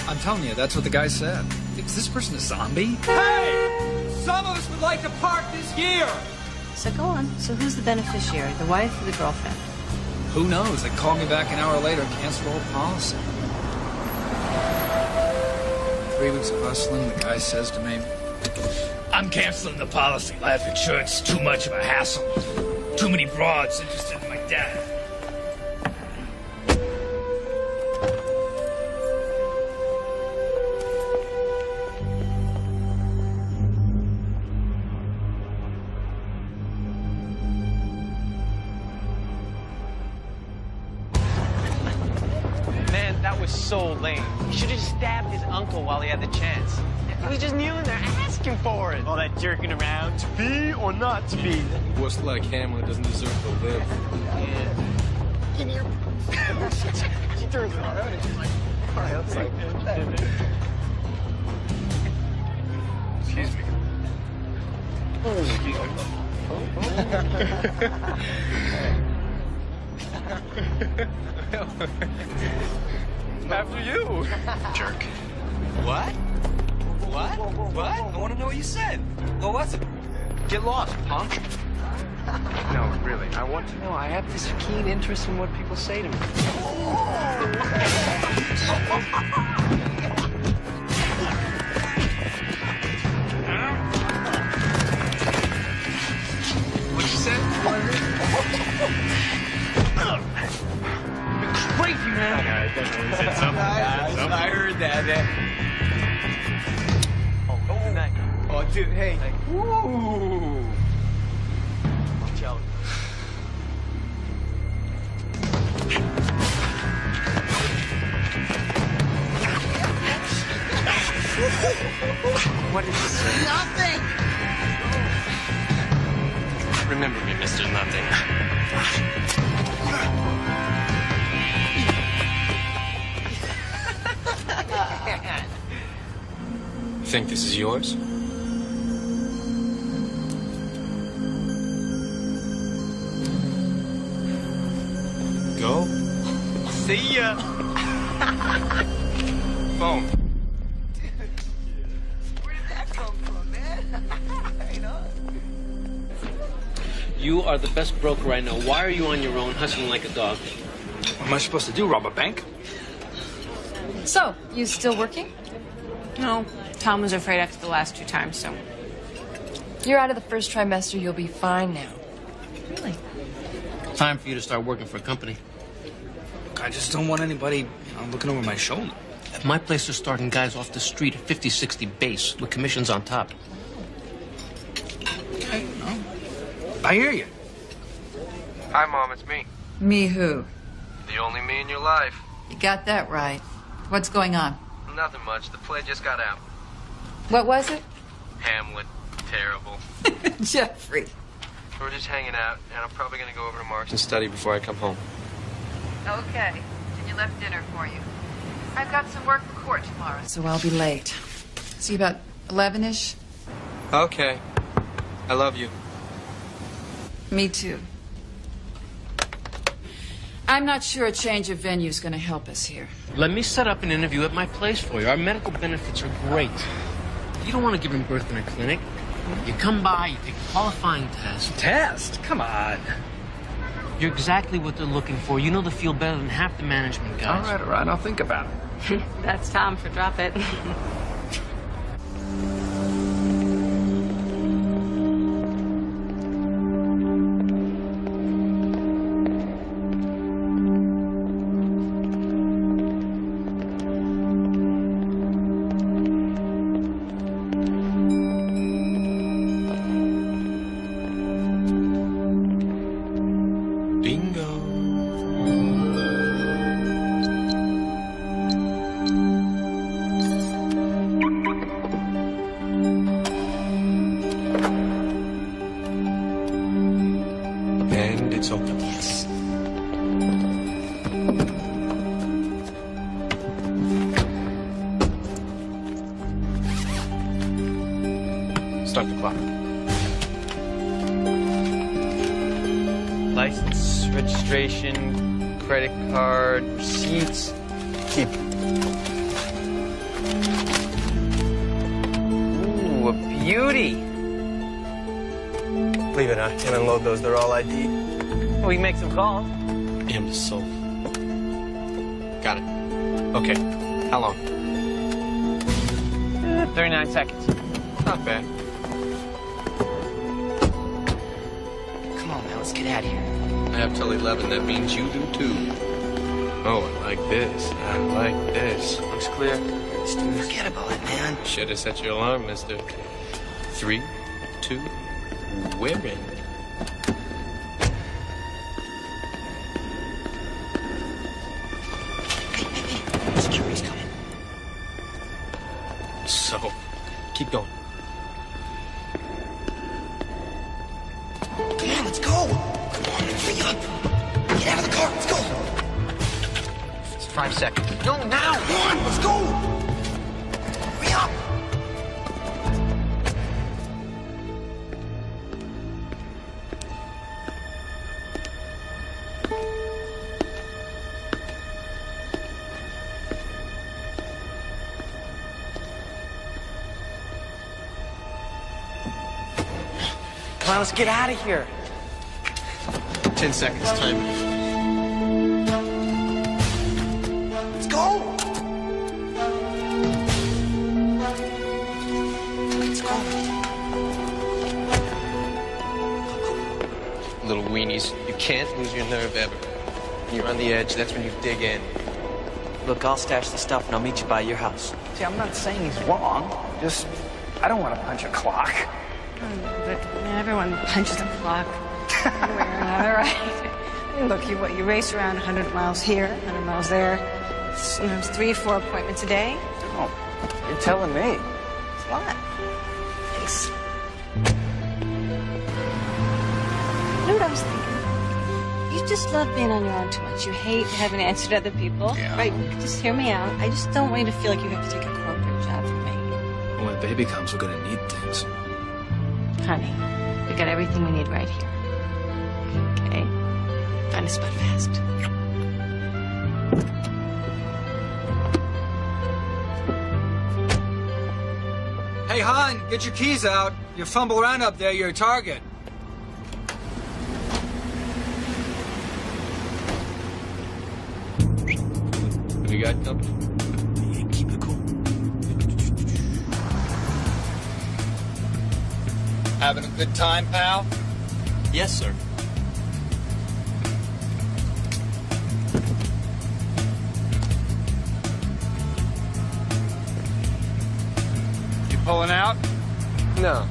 I'm telling you, that's what the guy said. Is this person a zombie? Hey! Some of us would like to park this year! So go on. So who's the beneficiary, the wife or the girlfriend? Who knows? They called me back an hour later and canceled the whole policy. 3 weeks of hustling, the guy says to me, I'm canceling the policy. Life insurance is too much of a hassle. Too many broads interested in my dad. Man, that was so lame. He should have just stabbed his uncle while he had the chance. He was just kneeling there asking for it. All that jerking around, to be or not to be. What's like Hamlet doesn't deserve to live. Yeah. Give me your... She turns around and she's like, all right, let's like... Excuse me. After you. Jerk. What? What? I want to know what you said. What was it? Get lost, punk. No, really, I want to know. I have this keen interest in what people say to me. What'd you say? Crazy, man. Yeah, I definitely said something. I heard that. Oh, good night. Oh, dude, hey. Woo! Watch out. What did you say? Nothing. Remember me, Mr. Nothing. Think this is yours? Go. See ya. Phone. Where did that come from, man? You know? You are the best broker I know. Why are you on your own, hustling like a dog? What am I supposed to do, rob a bank? So, you still working? No, Tom was afraid after the last 2 times, so. You're out of the first trimester. You'll be fine now. Really? Time for you to start working for a company. I just don't want anybody, looking over my shoulder. At my place, they're starting guys off the street at 50, 60 base with commissions on top. Okay, no. I hear you. Hi, Mom, it's me. Me who? The only me in your life. You got that right. What's going on? Nothing much. The play just got out. What was it? Hamlet. Terrible. Jeffrey. We're just hanging out, and I'm probably going to go over to Mark's and study before I come home. Okay. And you left dinner for you. I've got some work for court tomorrow, so I'll be late. See you about 11-ish? Okay. I love you. Me too. I'm not sure a change of venue is going to help us here. Let me set up an interview at my place for you. Our medical benefits are great. You don't want to give him birth in a clinic. You come by, you take a qualifying test. Test? Come on. You're exactly what they're looking for. You know the field better than half the management guys. All right, I'll think about it. That's Tom for drop it. Bingo. And it's open. Yes. Start the clock. License, registration, credit card, receipts. Keep. beauty. Leave it, I can't unload those. They're all ID. We can make some calls. Damn the soul. Got it. Okay. How long? 39 seconds. Not bad. Come on, man, let's get out of here. I have till 11. That means you do too. Oh, I like this. I like this. Looks clear. Forget about it, man. Should have set your alarm, mister. 3, 2, we're in. Hey, security's coming. So, keep going. Come on, let's go. Come on, hurry up. Get out of the car, let's go. It's 5 seconds. No, now! Come on, let's go. Hurry up. Come on, let's get out of here. 10 seconds, time. Let's go. Let's go. Little weenies, you can't lose your nerve ever. When you're on the edge, that's when you dig in. Look, I'll stash the stuff and I'll meet you by your house. See, I'm not saying he's wrong. Just, I don't want to punch a clock. But everyone punches the clock. All right. Look, you race around 100 miles here, 100 miles there. Sometimes 3 or 4 appointments a day. Oh, you're telling me. What? Thanks. You know what I was thinking? You just love being on your own too much. You hate having to answer to other people. Yeah. Right? Just hear me out. I just don't want you to feel like you have to take a corporate job from me. When the baby comes, we're going to need things. Honey, we got everything we need right here. Okay? Find a spot fast. Hey, hon, get your keys out. You fumble around up there, you're a target. Have you got company? Keep it cool. Having a good time, pal? Yes, sir. You pulling out? No,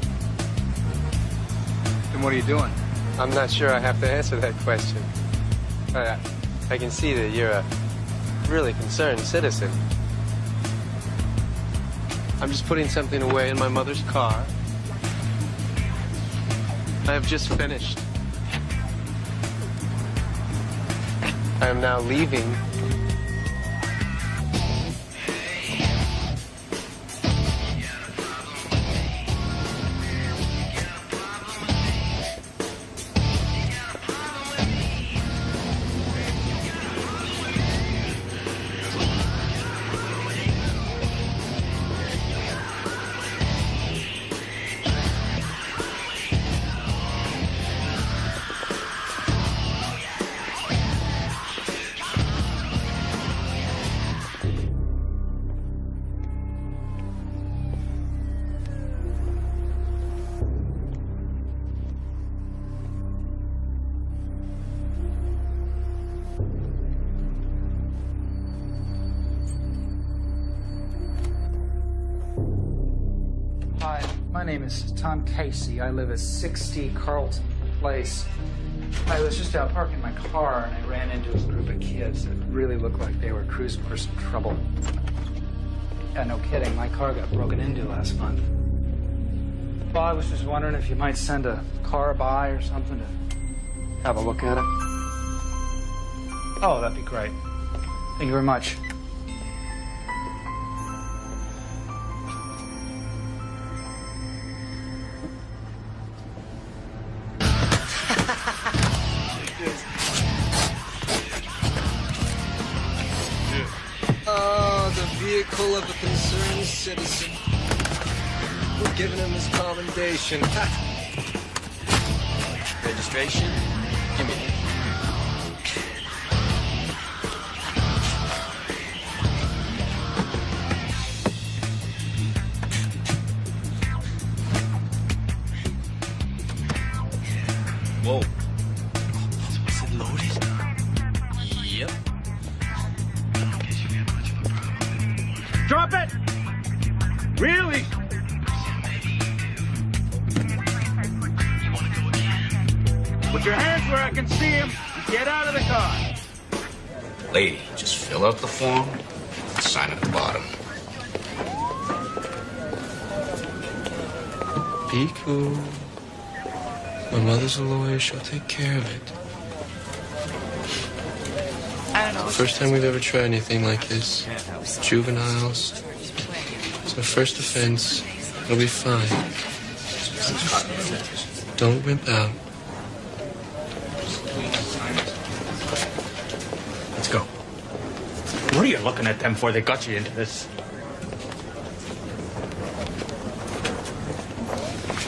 Then what are you doing? I'm not sure I have to answer that question. I can see that you're a really concerned citizen. I'm just putting something away in my mother's car. I have just finished. I am now leaving. Hi, my name is Tom Casey. I live at 60 Carlton Place. I was just out parking my car and I ran into a group of kids that really looked like they were cruising for some trouble. Yeah, no kidding. My car got broken into last month. Well, I was just wondering if you might send a car by or something to have a look at it. Oh, that'd be great. Thank you very much. Oh, the vehicle of a concerned citizen. We're giving him his commendation. Registration? Give me it. Whoa. Was it loaded? Yep. Drop it! Really? Put your hands where I can see him and get out of the car. Lady, just fill out the form and sign at the bottom. Be cool. My mother's a lawyer. She'll take care of it. I don't know. First time we've ever tried anything like this. Juveniles. It's our first offense. It'll be fine. Don't wimp out. Let's go. What are you looking at them for? They got you into this.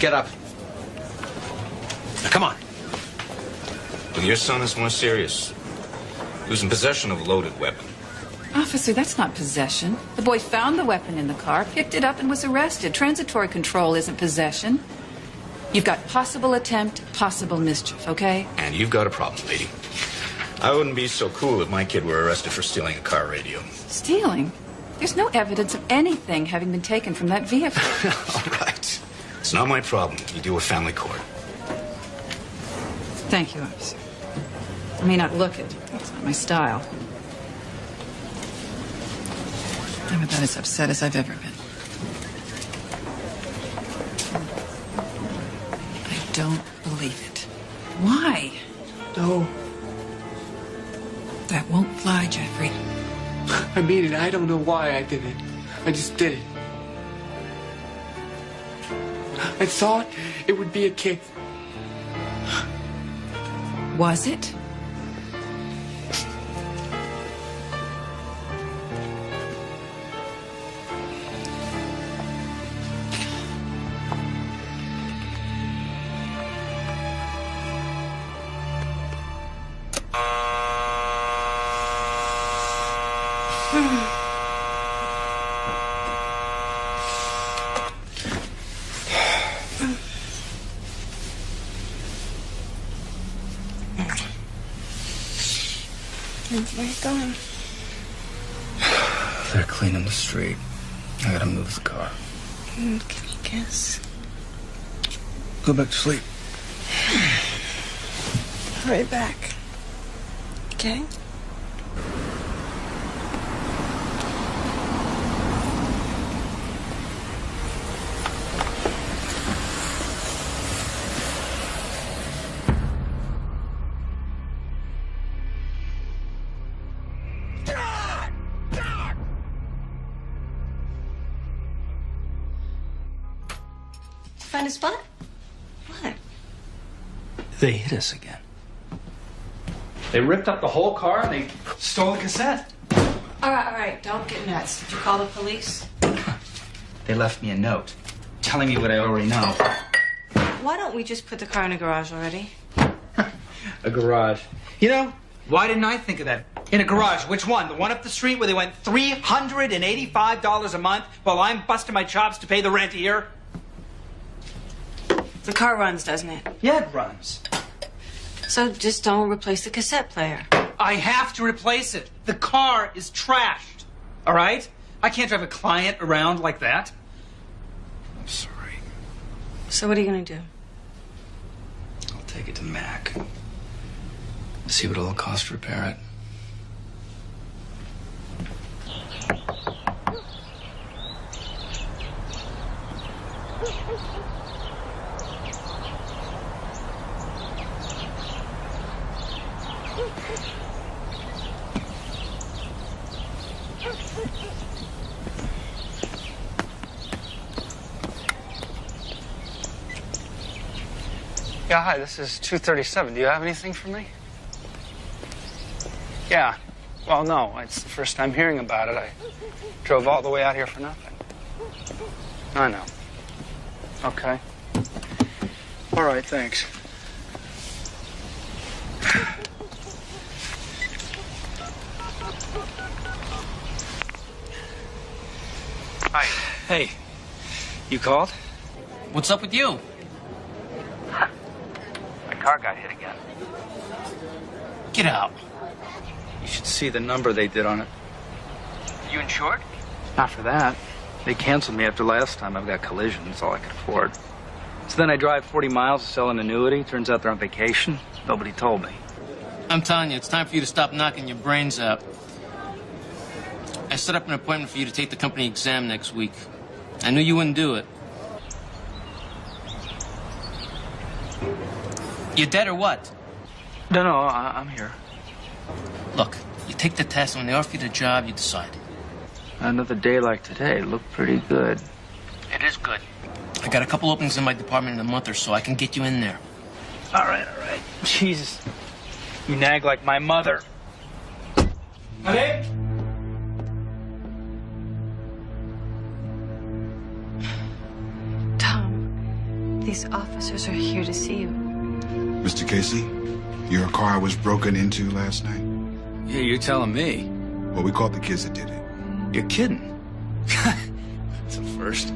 Get up. Now, come on. Well, your son is more serious. He was in possession of a loaded weapon. Officer, that's not possession. The boy found the weapon in the car, picked it up, and was arrested. Transitory control isn't possession. You've got possible attempt, possible mischief, okay? And you've got a problem, lady. I wouldn't be so cool if my kid were arrested for stealing a car radio. Stealing? There's no evidence of anything having been taken from that vehicle. All right. It's not my problem. You deal with family court. Thank you, officer. I may not look it. It's not my style. I'm about as upset as I've ever been. I don't believe it. Why? No. That won't fly, Jeffrey. I mean it. I don't know why I did it. I just did it. I thought it would be a kick. Was it? Where are you going? They're cleaning the street. I gotta move the car. Can you guess? Go back to sleep. Hurry back. Okay? Find a spot? What? They hit us again. They ripped up the whole car and they stole the cassette. All right. Don't get nuts. Did you call the police? They left me a note telling me what I already know. Why don't we just put the car in a garage already? A garage. You know, why didn't I think of that? In a garage. Which one? The one up the street where they went $385 a month while I'm busting my chops to pay the rent here? The car runs, doesn't it? Yeah, it runs. So just don't replace the cassette player. I have to replace it. The car is trashed. All right? I can't drive a client around like that. I'm sorry. So what are you going to do? I'll take it to Mac. See what it'll cost to repair it. Yeah, hi, this is 237. Do you have anything for me? Yeah. Well, no, it's the first time hearing about it. I drove all the way out here for nothing. I know. Okay. All right, thanks. Hi. Hey, you called? What's up with you? My car got hit again. Get out. You should see the number they did on it. You insured? Not for that. They canceled me after last time. I've got collision. That's all I could afford. So then I drive 40 miles to sell an annuity. Turns out they're on vacation. Nobody told me. I'm telling you, it's time for you to stop knocking your brains out. I set up an appointment for you to take the company exam next week. I knew you wouldn't do it. You dead or what? No, I'm here. Look, you take the test, and when they offer you the job, you decide. Another day like today looked pretty good. It is good. I got a couple openings in my department in a month or so. I can get you in there. All right. Jesus. You nag like my mother. Honey? Tom, these officers are here to see you. Mr. Casey, your car was broken into last night? Yeah, you're telling me. Well, we caught the kids that did it. You're kidding. It's a first.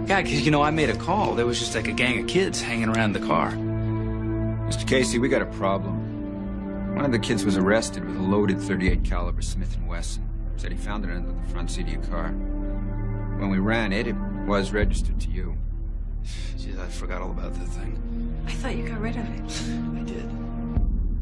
Yeah, because, you know, I made a call. There was just like a gang of kids hanging around the car. Mr. Casey, we got a problem. One of the kids was arrested with a loaded .38 caliber Smith & Wesson. Said he found it under the front seat of your car. When we ran it, it was registered to you. Jeez, I forgot all about that thing. I thought you got rid of it. I did.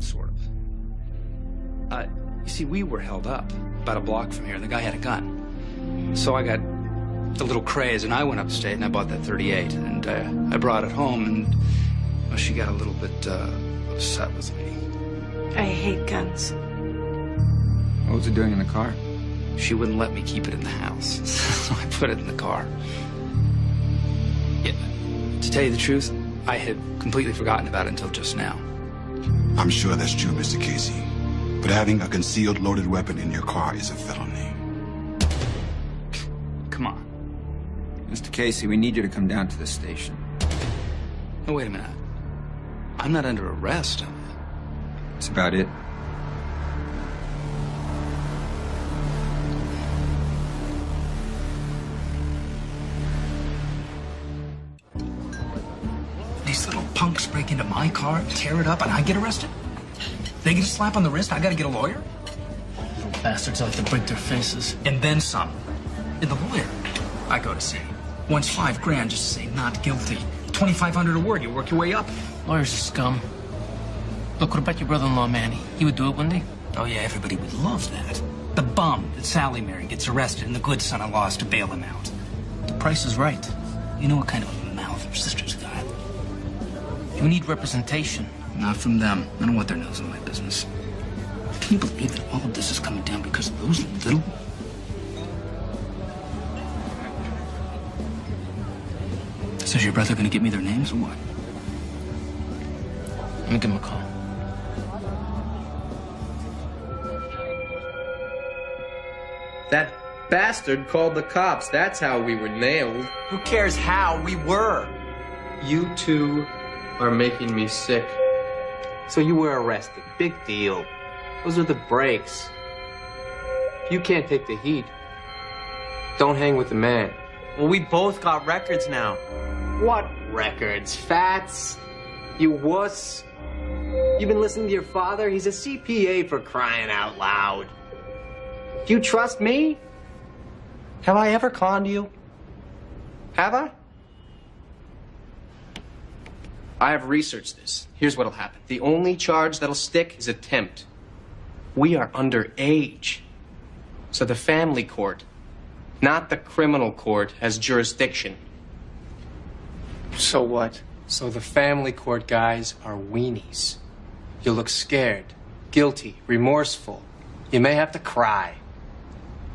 Sort of. You see, we were held up about a block from here, and the guy had a gun. So I got a little craze, and I went upstate, and I bought that .38, and I brought it home, and well, she got a little bit upset with me. I hate guns. What was it doing in the car? She wouldn't let me keep it in the house, so I put it in the car. Yeah, to tell you the truth, I had completely forgotten about it until just now. I'm sure that's true, Mr. Casey. But having a concealed loaded weapon in your car is a felony. Come on. Mr. Casey, we need you to come down to the station. No, wait a minute. I'm not under arrest. That's about it. These little punks break into my car, tear it up, and I get arrested? They get a slap on the wrist, I gotta get a lawyer? Little bastards like to break their faces. And then some. And the lawyer I go to see wants $5,000 just to say not guilty. $2,500 a word, you work your way up. Lawyers are scum. Look, what about your brother-in-law, Manny? He would do it, wouldn't he? Oh, yeah, everybody would love that. The bum that Sally married gets arrested, and the good son-in-law is to bail him out. The price is right. You know what kind of a mouth her sister's got. You need representation. Not from them. I don't want their nose in my business. Can you believe that all of this is coming down because of those little... So is your brother gonna give me their names or what? Let me give him a call. That bastard called the cops. That's how we were nailed. Who cares how we were? You two are making me sick. So you were arrested. Big deal. Those are the breaks. If you can't take the heat, don't hang with the man. Well, we both got records now. What records? Fats? You wuss? You've been listening to your father? He's a CPA, for crying out loud. Do you trust me? Have I ever conned you? Have I? I have researched this. Here's what'll happen. The only charge that'll stick is attempt. We are underage. So the family court, not the criminal court, has jurisdiction. So what? So the family court guys are weenies. You look scared, guilty, remorseful. You may have to cry.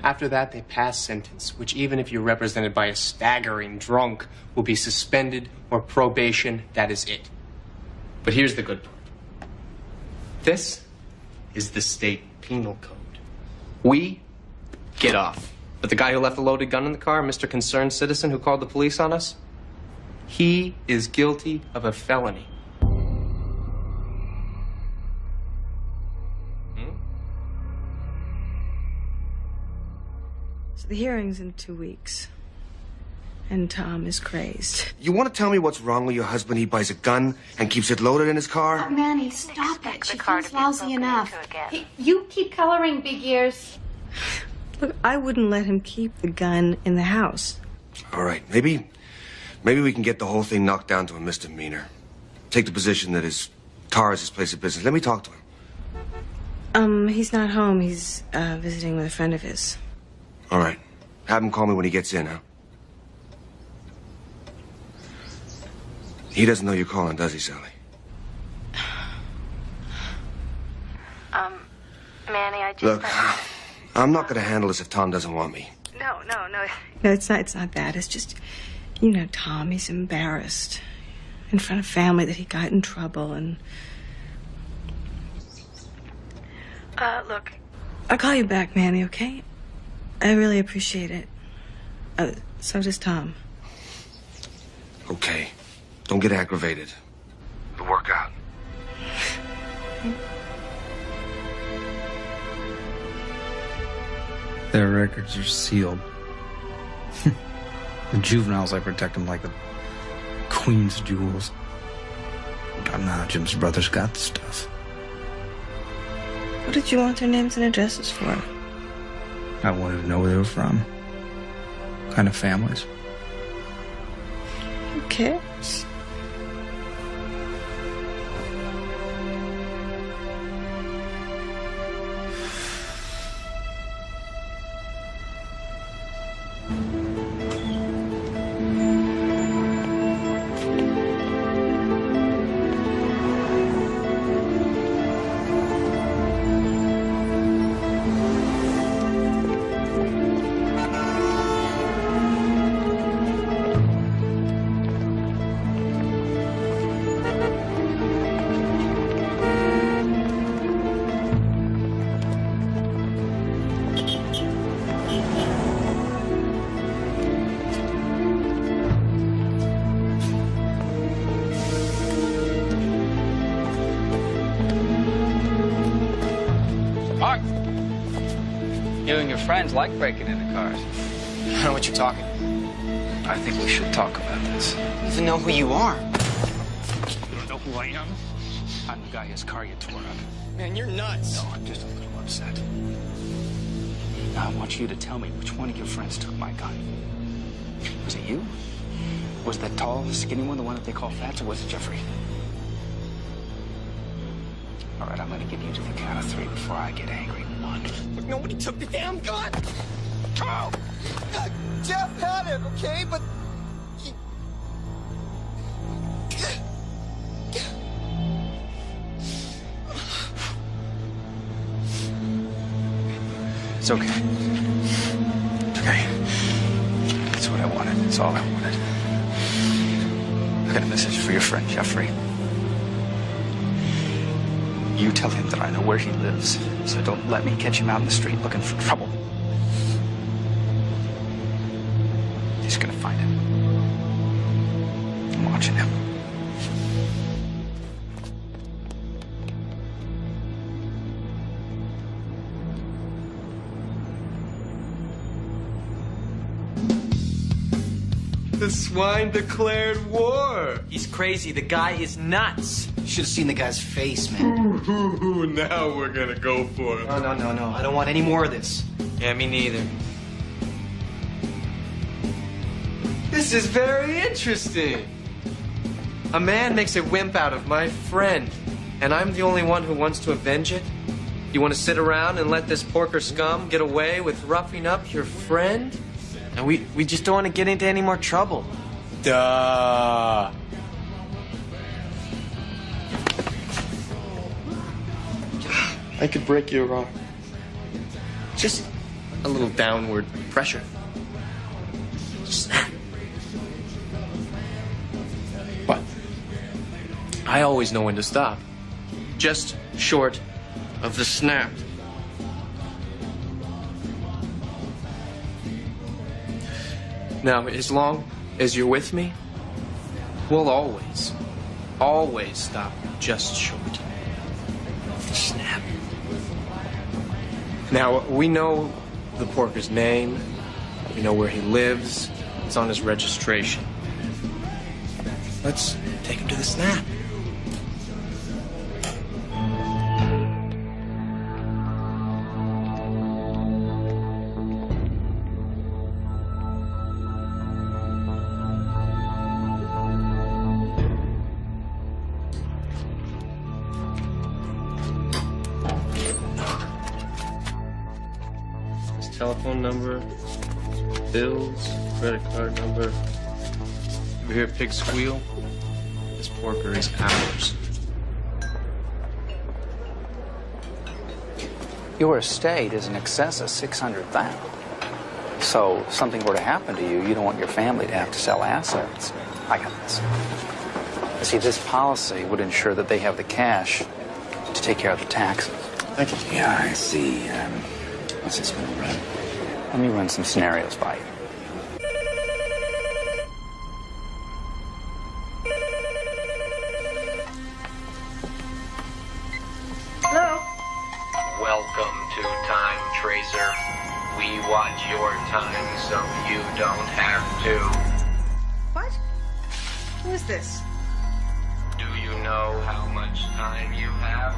After that, they pass sentence, which even if you're represented by a staggering drunk, will be suspended or probation. That is it. But here's the good part. This is the state penal code. We get off. But the guy who left the loaded gun in the car, Mr. Concerned Citizen who called the police on us, He is guilty of a felony. So the hearing's in 2 weeks. And Tom is crazed. You want to tell me what's wrong with your husband? He buys a gun and keeps it loaded in his car? Oh, Manny, stop it. She feels lousy enough. You keep coloring, big ears. Look, I wouldn't let him keep the gun in the house. All right, maybe we can get the whole thing knocked down to a misdemeanor. Take the position that his car is his place of business. Let me talk to him. He's not home. He's visiting with a friend of his. All right. Have him call me when he gets in, huh? He doesn't know you're calling, does he, Sally? Manny, I just... Look, I'm not going to handle this if Tom doesn't want me. No. No, it's not that. It's just, you know, Tom, he's embarrassed in front of family that he got in trouble and... Look, I'll call you back, Manny, okay? I really appreciate it. So does Tom. Okay. Don't get aggravated. It'll work out. Their records are sealed. The juveniles, I protect them like the Queen's jewels. God, nah, Jim's brothers got the stuff. What did you want their names and addresses for? I wanted to know where they were from. What kind of families. Who cares? Mark, you and your friends like breaking into cars. I don't know what you're talking. I think we should talk about this. I don't even know who you are. You don't know who I am? I'm the guy whose car you tore up. Man, you're nuts. No, I'm just a little upset. Now, I want you to tell me which one of your friends took my gun. Was it you? Was that tall, skinny one the one that they call Fats, or was it Jeffrey? All right, I'm gonna give you to the count of 3 before I get angry. 1. Look, nobody took the damn gun. Oh! Jeff had it, okay? But... It's okay. It's okay. That's what I wanted. That's all I wanted. I got a message for your friend, Jeffrey. You tell him that I know where he lives, so don't let me catch him out in the street looking for trouble. He's gonna find him. I'm watching him. The swine declared war. He's crazy. The guy is nuts. You should have seen the guy's face, man. Ooh, now we're gonna go for it. No. I don't want any more of this. Yeah, me neither. This is very interesting. A man makes a wimp out of my friend, and I'm the only one who wants to avenge it? You want to sit around and let this porker scum get away with roughing up your friend? And we just don't want to get into any more trouble. Duh. I could break your arm. Just a little downward pressure. Snap. But I always know when to stop. Just short of the snap. Now, as long as you're with me, We'll always stop just short. Snap. Now, we know the porker's name. We know where he lives. It's on his registration. Let's take him to the snap. His telephone number, bills, credit card number. You hear a pig squeal? This porker is ours. Your estate is in excess of $600,000. So if something were to happen to you, you don't want your family to have to sell assets. I got this. You see, this policy would ensure that they have the cash to take care of the taxes. Thank you. Yeah, I see. What's this going to run? Let me run some scenarios by you. Hello? Welcome to Time Tracer. We watch your time so you don't have to. What? Who is this? Do you know how much time you have?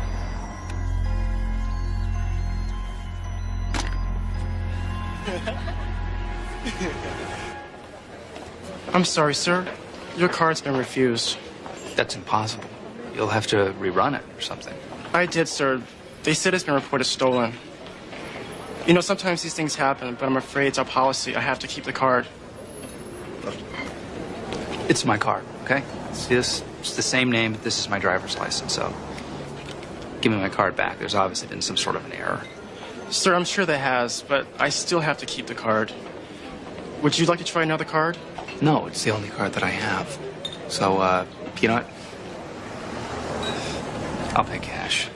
I'm sorry, sir. Your card's been refused. That's impossible. You'll have to rerun it or something. I did, sir. They said it's been reported stolen. You know, sometimes these things happen, but I'm afraid it's our policy. I have to keep the card. It's my card, okay? See this? It's the same name, but this is my driver's license, so give me my card back. There's obviously been some sort of an error. Sir, I'm sure there has, but I still have to keep the card. Would you like to try another card? No, it's the only card that I have. So, you know what? I'll pay cash.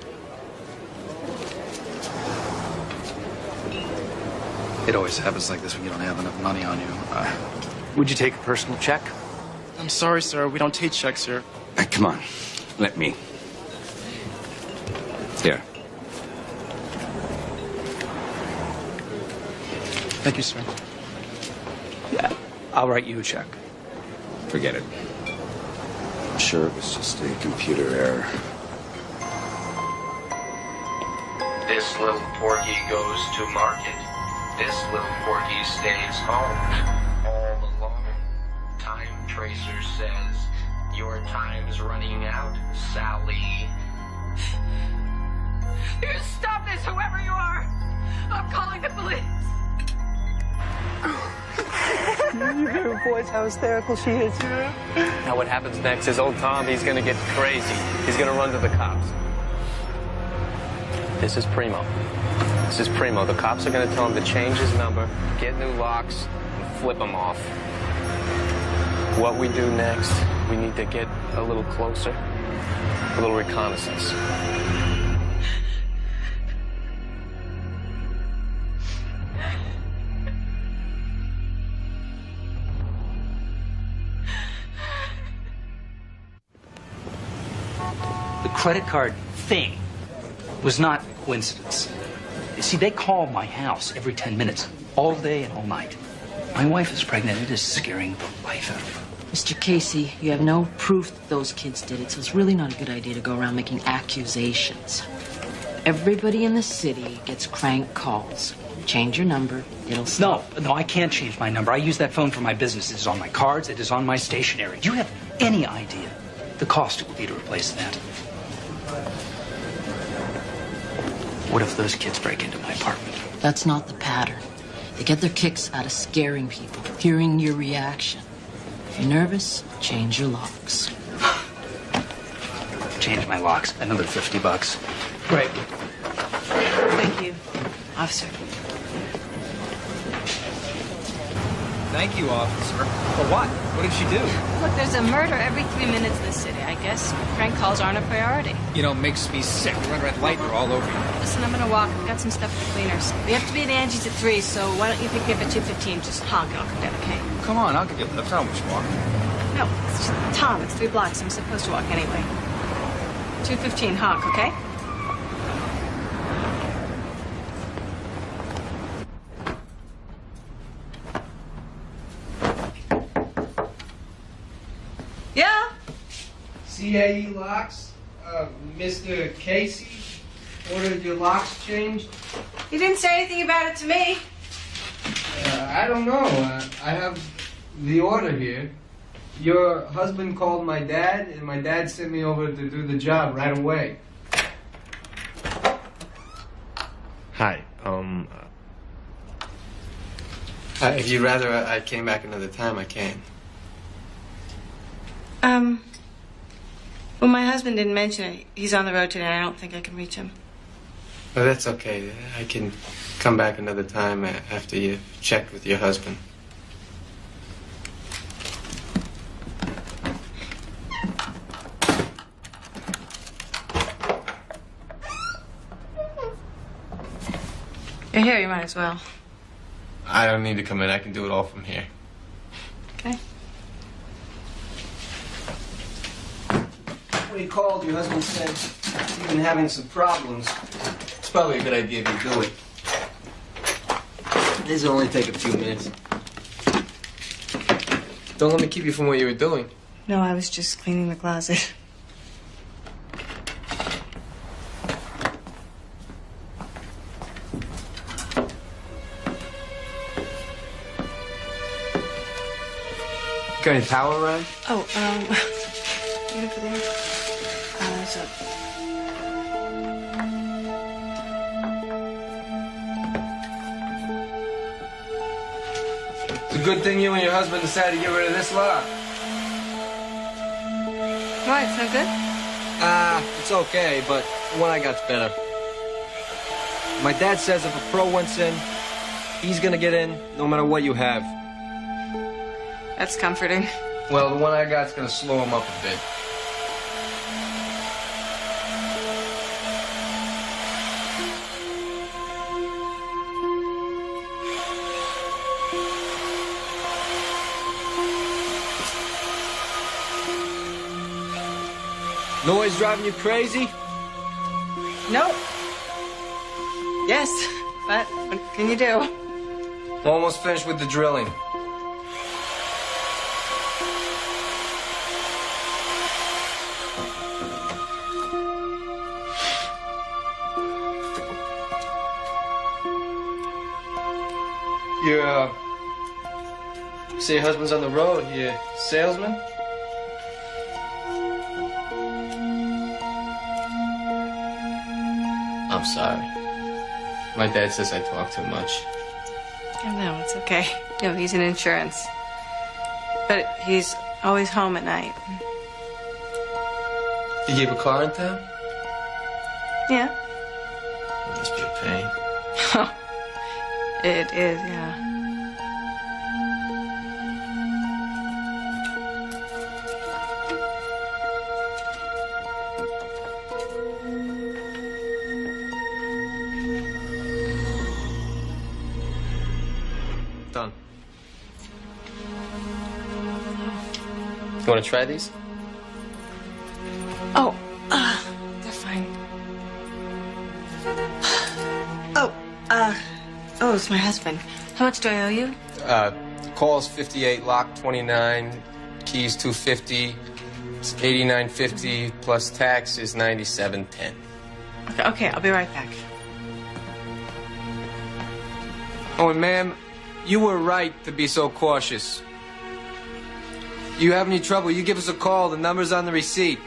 It always happens like this when you don't have enough money on you. Would you take a personal check? I'm sorry, sir. We don't take checks here. Come on. Let me. Here. Thank you, sir. Yeah, I'll write you a check. Forget it. I'm sure it was just a computer error. This little porky goes to market. This little porky stays home. All alone. Time Tracer says, your time's running out, Sally. You stop this, whoever you are! I'm calling the police! You hear her voice, how hysterical she is. Now what happens next is old Tom, he's gonna get crazy. He's gonna run to the cops. This is Primo. This is Primo. The cops are gonna tell him to change his number, get new locks, and flip him off. What we do next, we need to get a little closer. A little reconnaissance. The credit card thing was not coincidence. You see, they call my house every 10 minutes, all day and all night. My wife is pregnant. It is scaring the life out of her. Mr. Casey, you have no proof that those kids did it, so it's really not a good idea to go around making accusations. Everybody in the city gets crank calls. Change your number, it'll stop. No, I can't change my number. I use that phone for my business. It is on my cards. It is on my stationery. Do you have any idea the cost it would be to replace that? What if those kids break into my apartment? That's not the pattern. They get their kicks out of scaring people, hearing your reaction. If you're nervous, change your locks. Change my locks. Another $50. Great. Thank you. Officer. Thank you, officer. For what? What did she do? Look, there's a murder every 3 minutes in the city. I guess prank calls aren't a priority. You know, makes me sick. Run red light, they're all over you. Listen, I'm gonna walk. I've got some stuff for the cleaners. We have to be at Angie's at 3, so why don't you pick me up at 2:15? Just honk and I'll come down, okay? Come on, I'll give you a lift. I don't want you walking. No, it's just, Tom, it's 3 blocks. I'm supposed to walk anyway. 2:15 honk, okay? Yeah? CAE locks? Mr. Casey ordered your locks changed? He didn't say anything about it to me. I don't know. I have the order here. Your husband called my dad, and my dad sent me over to do the job right away. Hi. If you'd rather I came back another time, I can. Well, my husband didn't mention it. He's on the road today. I don't think I can reach him. Oh, that's okay. I can come back another time after you checked with your husband. You're here, you might as well. I don't need to come in. I can do it all from here. Okay. When he called, your husband said you've been having some problems. It's probably a good idea if you do it. This will only take a few minutes. Don't let me keep you from what you were doing. No, I was just cleaning the closet. Got any towel around? Oh, you over there? It's up. It's a good thing you and your husband decided to get rid of this lock. Why, it's no good? It's okay, but the one I got's better. My dad says if a pro wants in, he's gonna get in no matter what you have. That's comforting. Well, the one I got's gonna slow him up a bit. Noise driving you crazy? Nope. Yes, but what can you do? Almost finished with the drilling. You say your husband's on the road. You a salesman? I'm sorry. My dad says I talk too much. Oh, no, it's okay. No, he's in insurance. But he's always home at night. You gave a car in town? Yeah. That must be a pain. It is, yeah. Done. You want to try these? Oh, they're fine. Oh, it's my husband. How much do I owe you? Calls 58, lock 29, keys 250, it's 89.50 plus tax is 97.10. Okay, I'll be right back. Oh, and ma'am, you were right to be so cautious. You have any trouble, you give us a call. The number's on the receipt.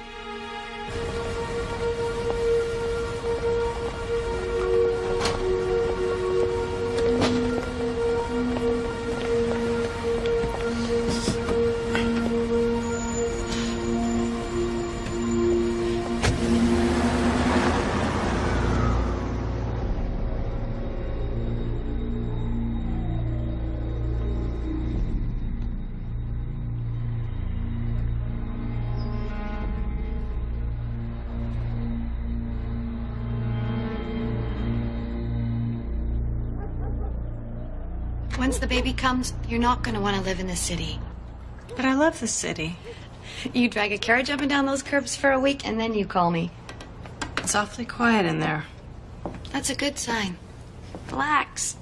Once the baby comes, you're not going to want to live in the city. But I love the city. You drag a carriage up and down those curbs for a week, and then you call me. It's awfully quiet in there. That's a good sign. Relax.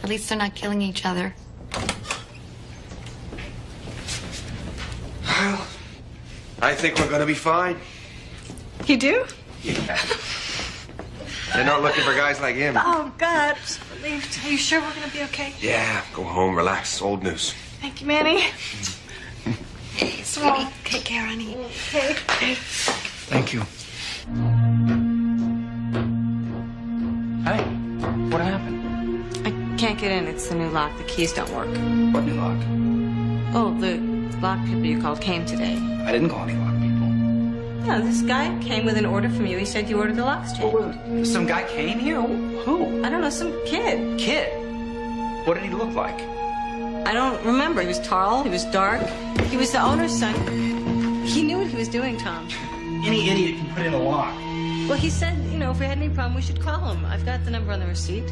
At least they're not killing each other. Well, I think we're gonna be fine. You do? Yeah. They're not looking for guys like him. Oh, God. Relieved. Are you sure we're going to be okay? Yeah, go home, relax. Old news. Thank you, Manny. Hey, sweetie. Take care, honey. Okay. Thank you. Hey, what happened? I can't get in. It's the new lock. The keys don't work. What new lock? Oh, the lock people you called came today. I didn't call any lock people. No, this guy came with an order from you. He said you ordered the locks changed. Some guy came here? Who? I don't know, some kid. Kid? What did he look like? I don't remember. He was tall. He was dark. He was the owner's son. He knew what he was doing, Tom. Any idiot can put in a lock. Well, he said, you know, if we had any problem, we should call him. I've got the number on the receipt.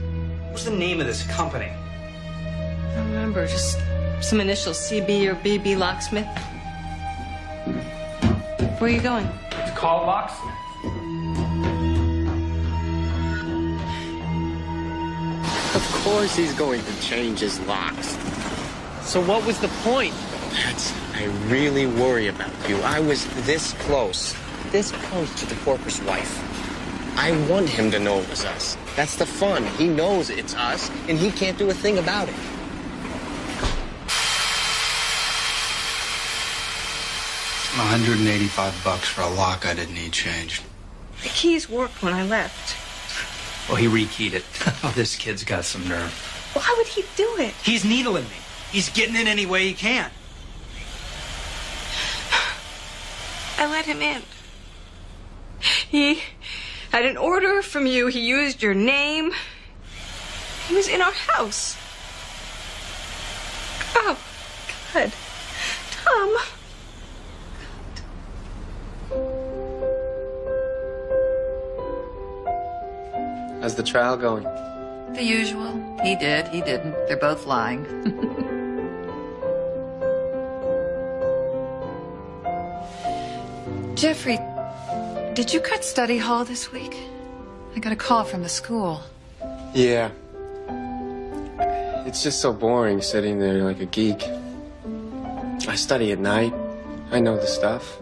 What's the name of this company? I don't remember. Just some initials, CB or BB Locksmith. Where are you going? To call locksmith. Of course he's going to change his locks. So what was the point? I really worry about you. I was this close to the porker's wife. I want him to know it was us. That's the fun. He knows it's us, and he can't do a thing about it. $185 for a lock I didn't need changed. The keys worked when I left. Well, he rekeyed it. Oh, this kid's got some nerve. Why would he do it? He's needling me. He's getting in any way he can. I let him in. He had an order from you. He used your name. He was in our house. Oh, God. Tom. How's the trial going? The usual. He did, he didn't. They're both lying. Jeffrey, did you cut study hall this week? I got a call from the school. Yeah. It's just so boring sitting there like a geek. I study at night. I know the stuff.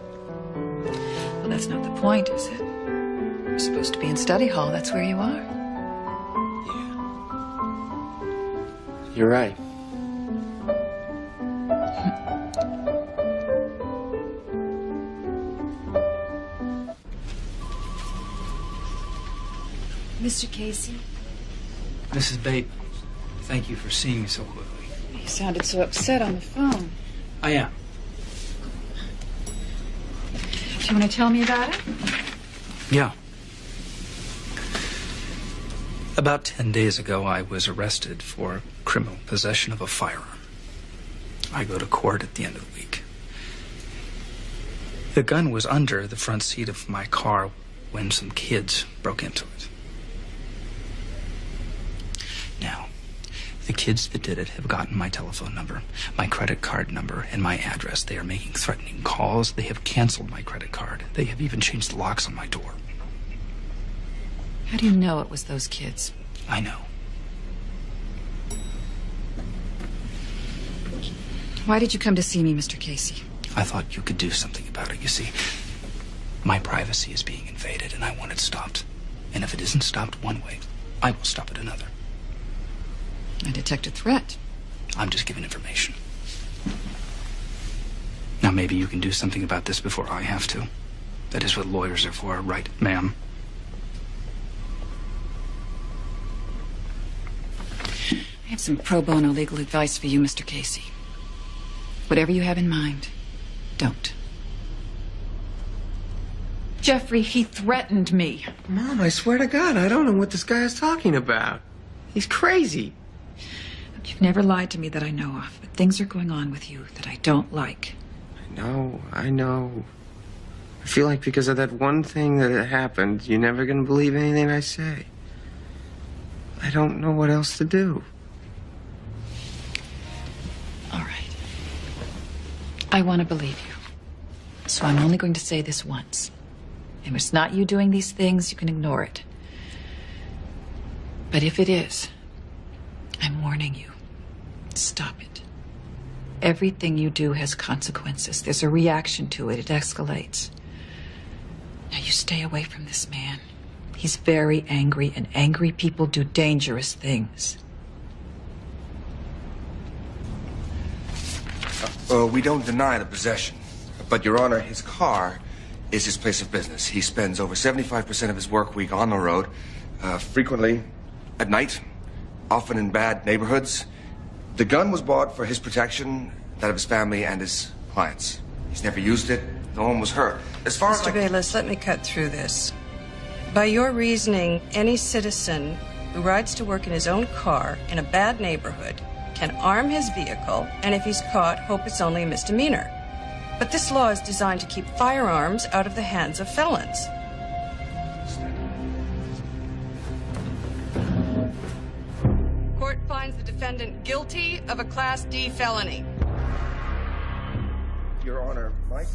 Well, that's not the point, is it? You're supposed to be in study hall. That's where you are. You're right. Mr. Casey? Mrs. Bate, thank you for seeing me so quickly. You sounded so upset on the phone. I am. Do you want to tell me about it? Yeah. About 10 days ago, I was arrested for criminal possession of a firearm. I go to court at the end of the week. The gun was under the front seat of my car when some kids broke into it. Now, the kids that did it have gotten my telephone number, my credit card number, and my address. They are making threatening calls. They have canceled my credit card. They have even changed the locks on my door. How do you know it was those kids? I know. Why did you come to see me, Mr. Casey? I thought you could do something about it. You see, my privacy is being invaded, and I want it stopped. And if it isn't stopped one way, I will stop it another. I detect a threat. I'm just giving information. Now, maybe you can do something about this before I have to. That is what lawyers are for, right, ma'am? I have some pro bono legal advice for you, Mr. Casey. Whatever you have in mind, don't. Jeffrey, he threatened me. Mom, I swear to God, I don't know what this guy is talking about. He's crazy. Look, you've never lied to me that I know of, but things are going on with you that I don't like. I know. I feel like because of that one thing that had happened, you're never gonna believe anything I say. I don't know what else to do. All right. I want to believe you. So I'm only going to say this once. If it's not you doing these things, you can ignore it. But if it is, I'm warning you. Stop it. Everything you do has consequences. There's a reaction to it. It escalates. Now you stay away from this man. He's very angry, and angry people do dangerous things. We don't deny the possession. But, Your Honor, his car is his place of business. He spends over 75% of his work week on the road, frequently at night, often in bad neighborhoods. The gun was bought for his protection, that of his family and his clients. He's never used it. No one was hurt. As far as Mr. Bayless, let me cut through this. By your reasoning, any citizen who rides to work in his own car in a bad neighborhood can arm his vehicle, and if he's caught, hope it's only a misdemeanor. But this law is designed to keep firearms out of the hands of felons. Court finds the defendant guilty of a Class D felony. Your Honor,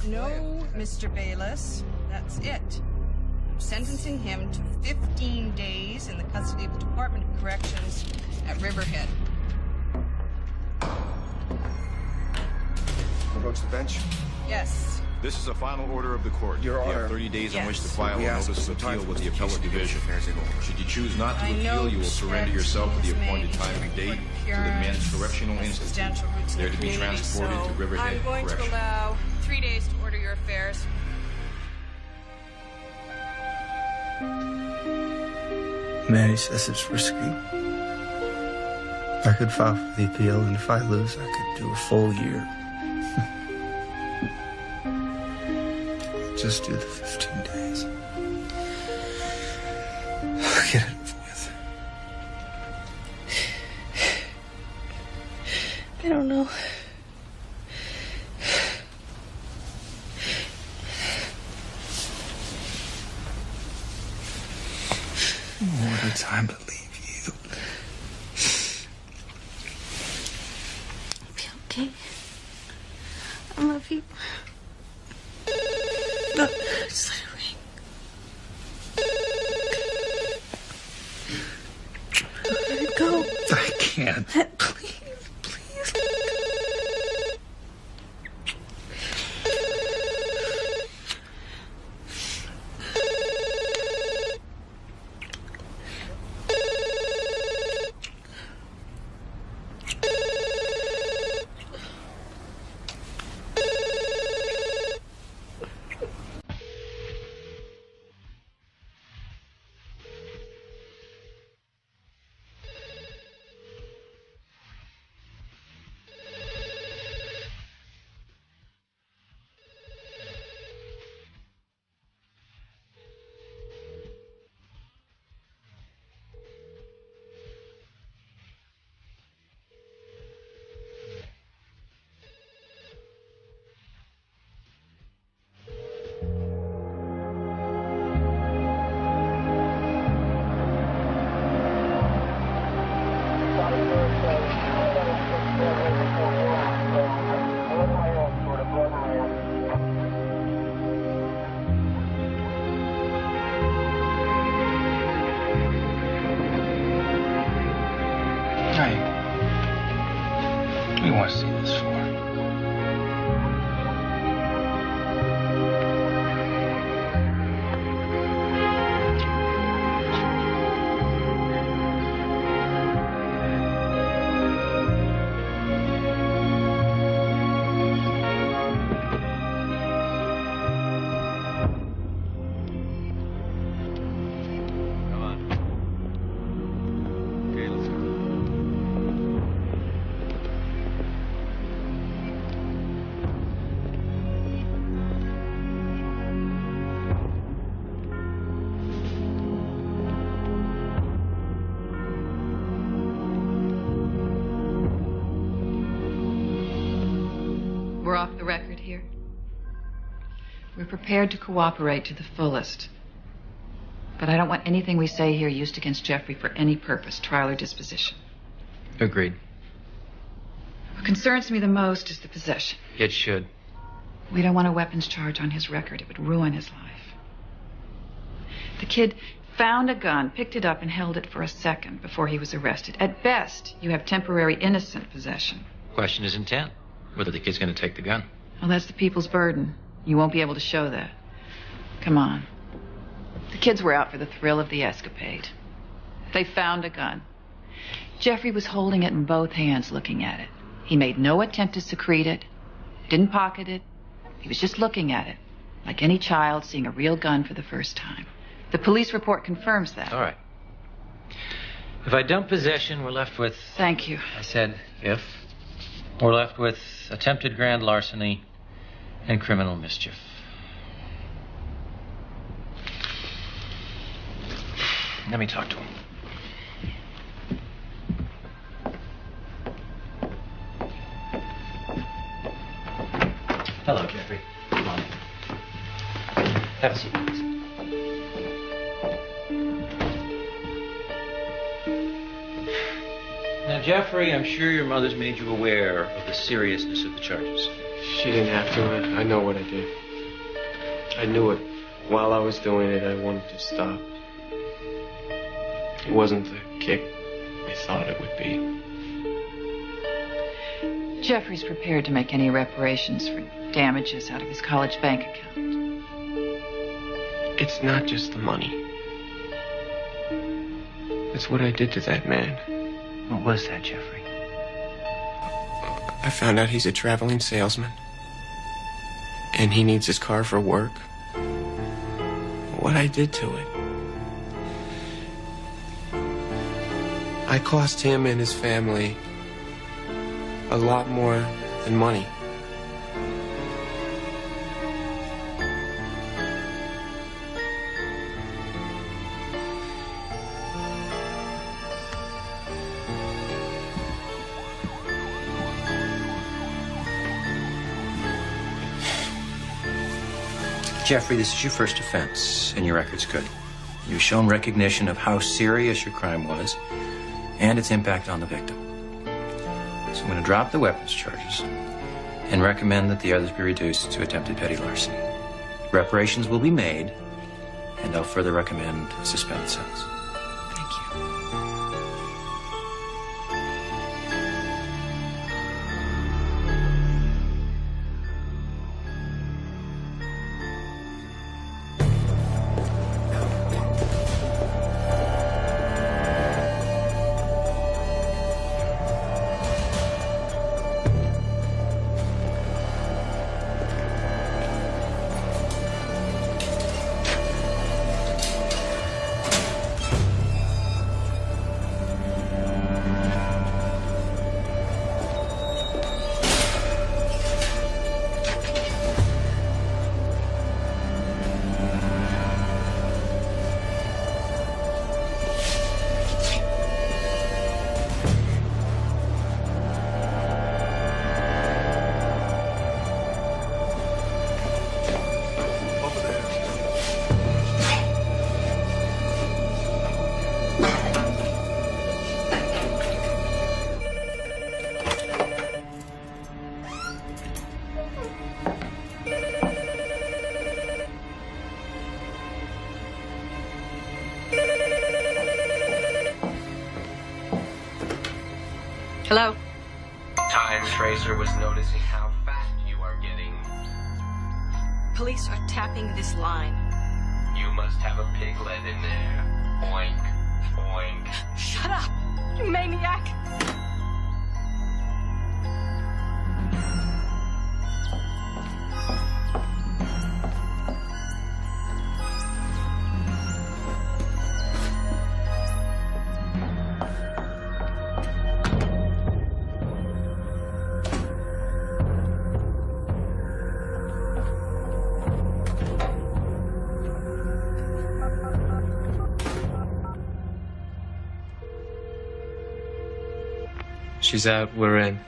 No, Mr. Bayless, that's it. I'm sentencing him to 15 days in the custody of the Department of Corrections at Riverhead. We'll go to the bench. Yes. This is a final order of the court. Your You Honor. have 30 days in which to file We a ask notice for of some time appeal for with the Mr. appellate Casey to get his division. affairs in order. Should you choose not to I appeal, know you will surrender that yourself to the was appointed made time and to date to the appearance, Men's Correctional Institute. substantial roots in They're the to be community, transported so to Riverhead I'm going to Correctional. allow 3 days to order your affairs. Mary says it's risky. I could file for the appeal, and if I lose, I could do a full year. Just do the 15 days. Get it over with. I don't know. What a time to leave you. Be okay. I love you. No, just let it ring. Let it go. I can't. Please, please. Hey, what do you want to see this for? Come on. Okay, let's go. We're off the record here. We're prepared to cooperate to the fullest. But I don't want anything we say here used against Jeffrey for any purpose, trial or disposition. Agreed. What concerns me the most is the possession. It should. We don't want a weapons charge on his record. It would ruin his life. The kid found a gun, picked it up, and held it for a second before he was arrested. At best, you have temporary innocent possession. Question is intent. Whether the kid's going to take the gun. Well, that's the people's burden. You won't be able to show that. Come on. The kids were out for the thrill of the escapade. They found a gun. Jeffrey was holding it in both hands, looking at it. He made no attempt to secrete it, didn't pocket it. He was just looking at it, like any child seeing a real gun for the first time. The police report confirms that. All right. If I dump possession, we're left with... Thank you. I said if. We're left with attempted grand larceny and criminal mischief. Let me talk to him. Hello, Jeffrey. Come on. Have a seat, please. Now, Jeffrey, I'm sure your mother's made you aware of the seriousness of the charges. She didn't have to. I know what I did. I knew it. While I was doing it, I wanted to stop. It wasn't the kick I thought it would be. Jeffrey's prepared to make any reparations for damages out of his college bank account. It's not just the money. It's what I did to that man. What was that, Jeffrey? I found out he's a traveling salesman. And he needs his car for work. What I did to it. I cost him and his family a lot more than money. Jeffrey, this is your first offense, and your record's good. You've shown recognition of how serious your crime was and its impact on the victim. So I'm going to drop the weapons charges and recommend that the others be reduced to attempted petty larceny. Reparations will be made, and I'll further recommend a suspended sentence. Hello? Time Tracer was noticing how fat you are getting. Police are tapping this line. You must have a piglet in there. Oink, oink. Shut up, you maniac! She's out, we're in.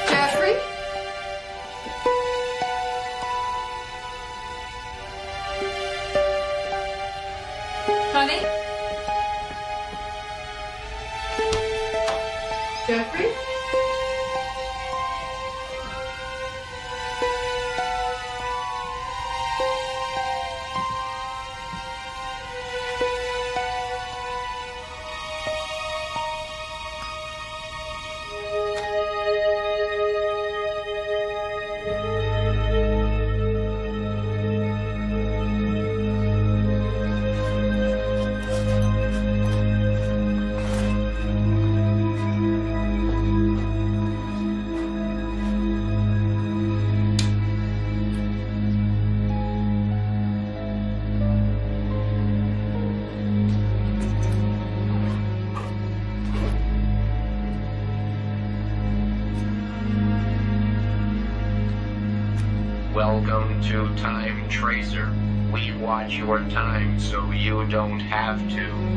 Jeffrey? Honey? Jeffrey? Welcome to Time Tracer. We watch your time so you don't have to.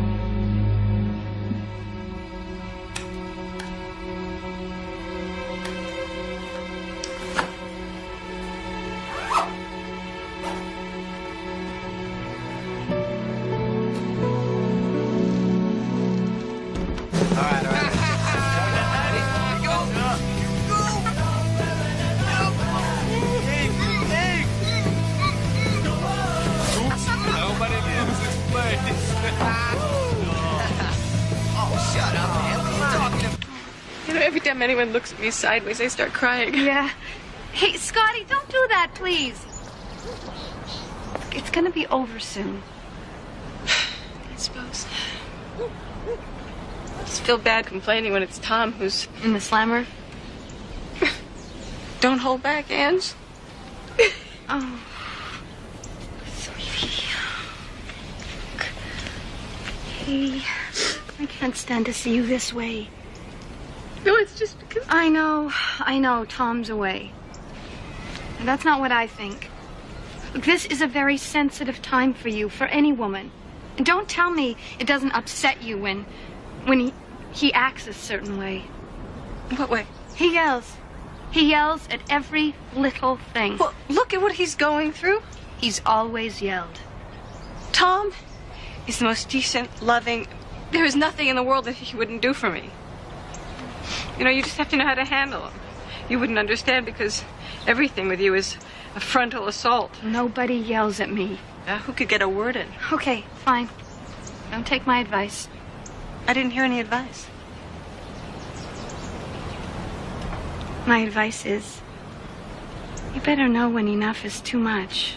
Oh, shut up, man. What are you talking about? You know, every time anyone looks at me sideways, I start crying. Yeah. Hey, Scotty, don't do that, please. It's gonna be over soon. I suppose. I just feel bad complaining when it's Tom who's in the slammer. Don't hold back, Ange. Oh, sweetie. Hey, I can't stand to see you this way. No, it's just because... I know, Tom's away. And that's not what I think. Look, this is a very sensitive time for you, for any woman. And don't tell me it doesn't upset you when he acts a certain way. What way? He yells. He yells at every little thing. Well, look at what he's going through. He's always yelled. Tom is the most decent, loving... There is nothing in the world that he wouldn't do for me. You know, you just have to know how to handle him. You wouldn't understand because everything with you is a frontal assault. Nobody yells at me. Who could get a word in? Okay, fine. Don't take my advice. I didn't hear any advice. My advice is, you better know when enough is too much.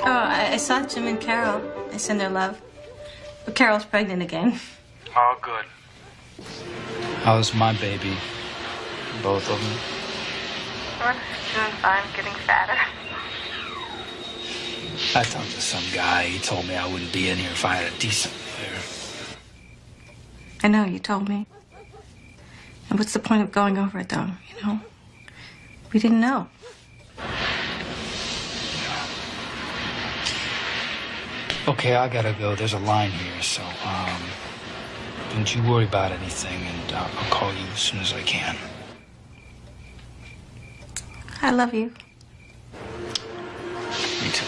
Oh, I saw Jim and Carol. They send their love. But Carol's pregnant again. Oh, good. How's my baby? Both of them? Sure, doing fine, getting fatter. I talked to some guy. He told me I wouldn't be in here if I had a decent affair. I know, you told me. And what's the point of going over it, though, you know? We didn't know. Okay, I gotta go. There's a line here, so, don't you worry about anything, and I'll call you as soon as I can. I love you. Me too.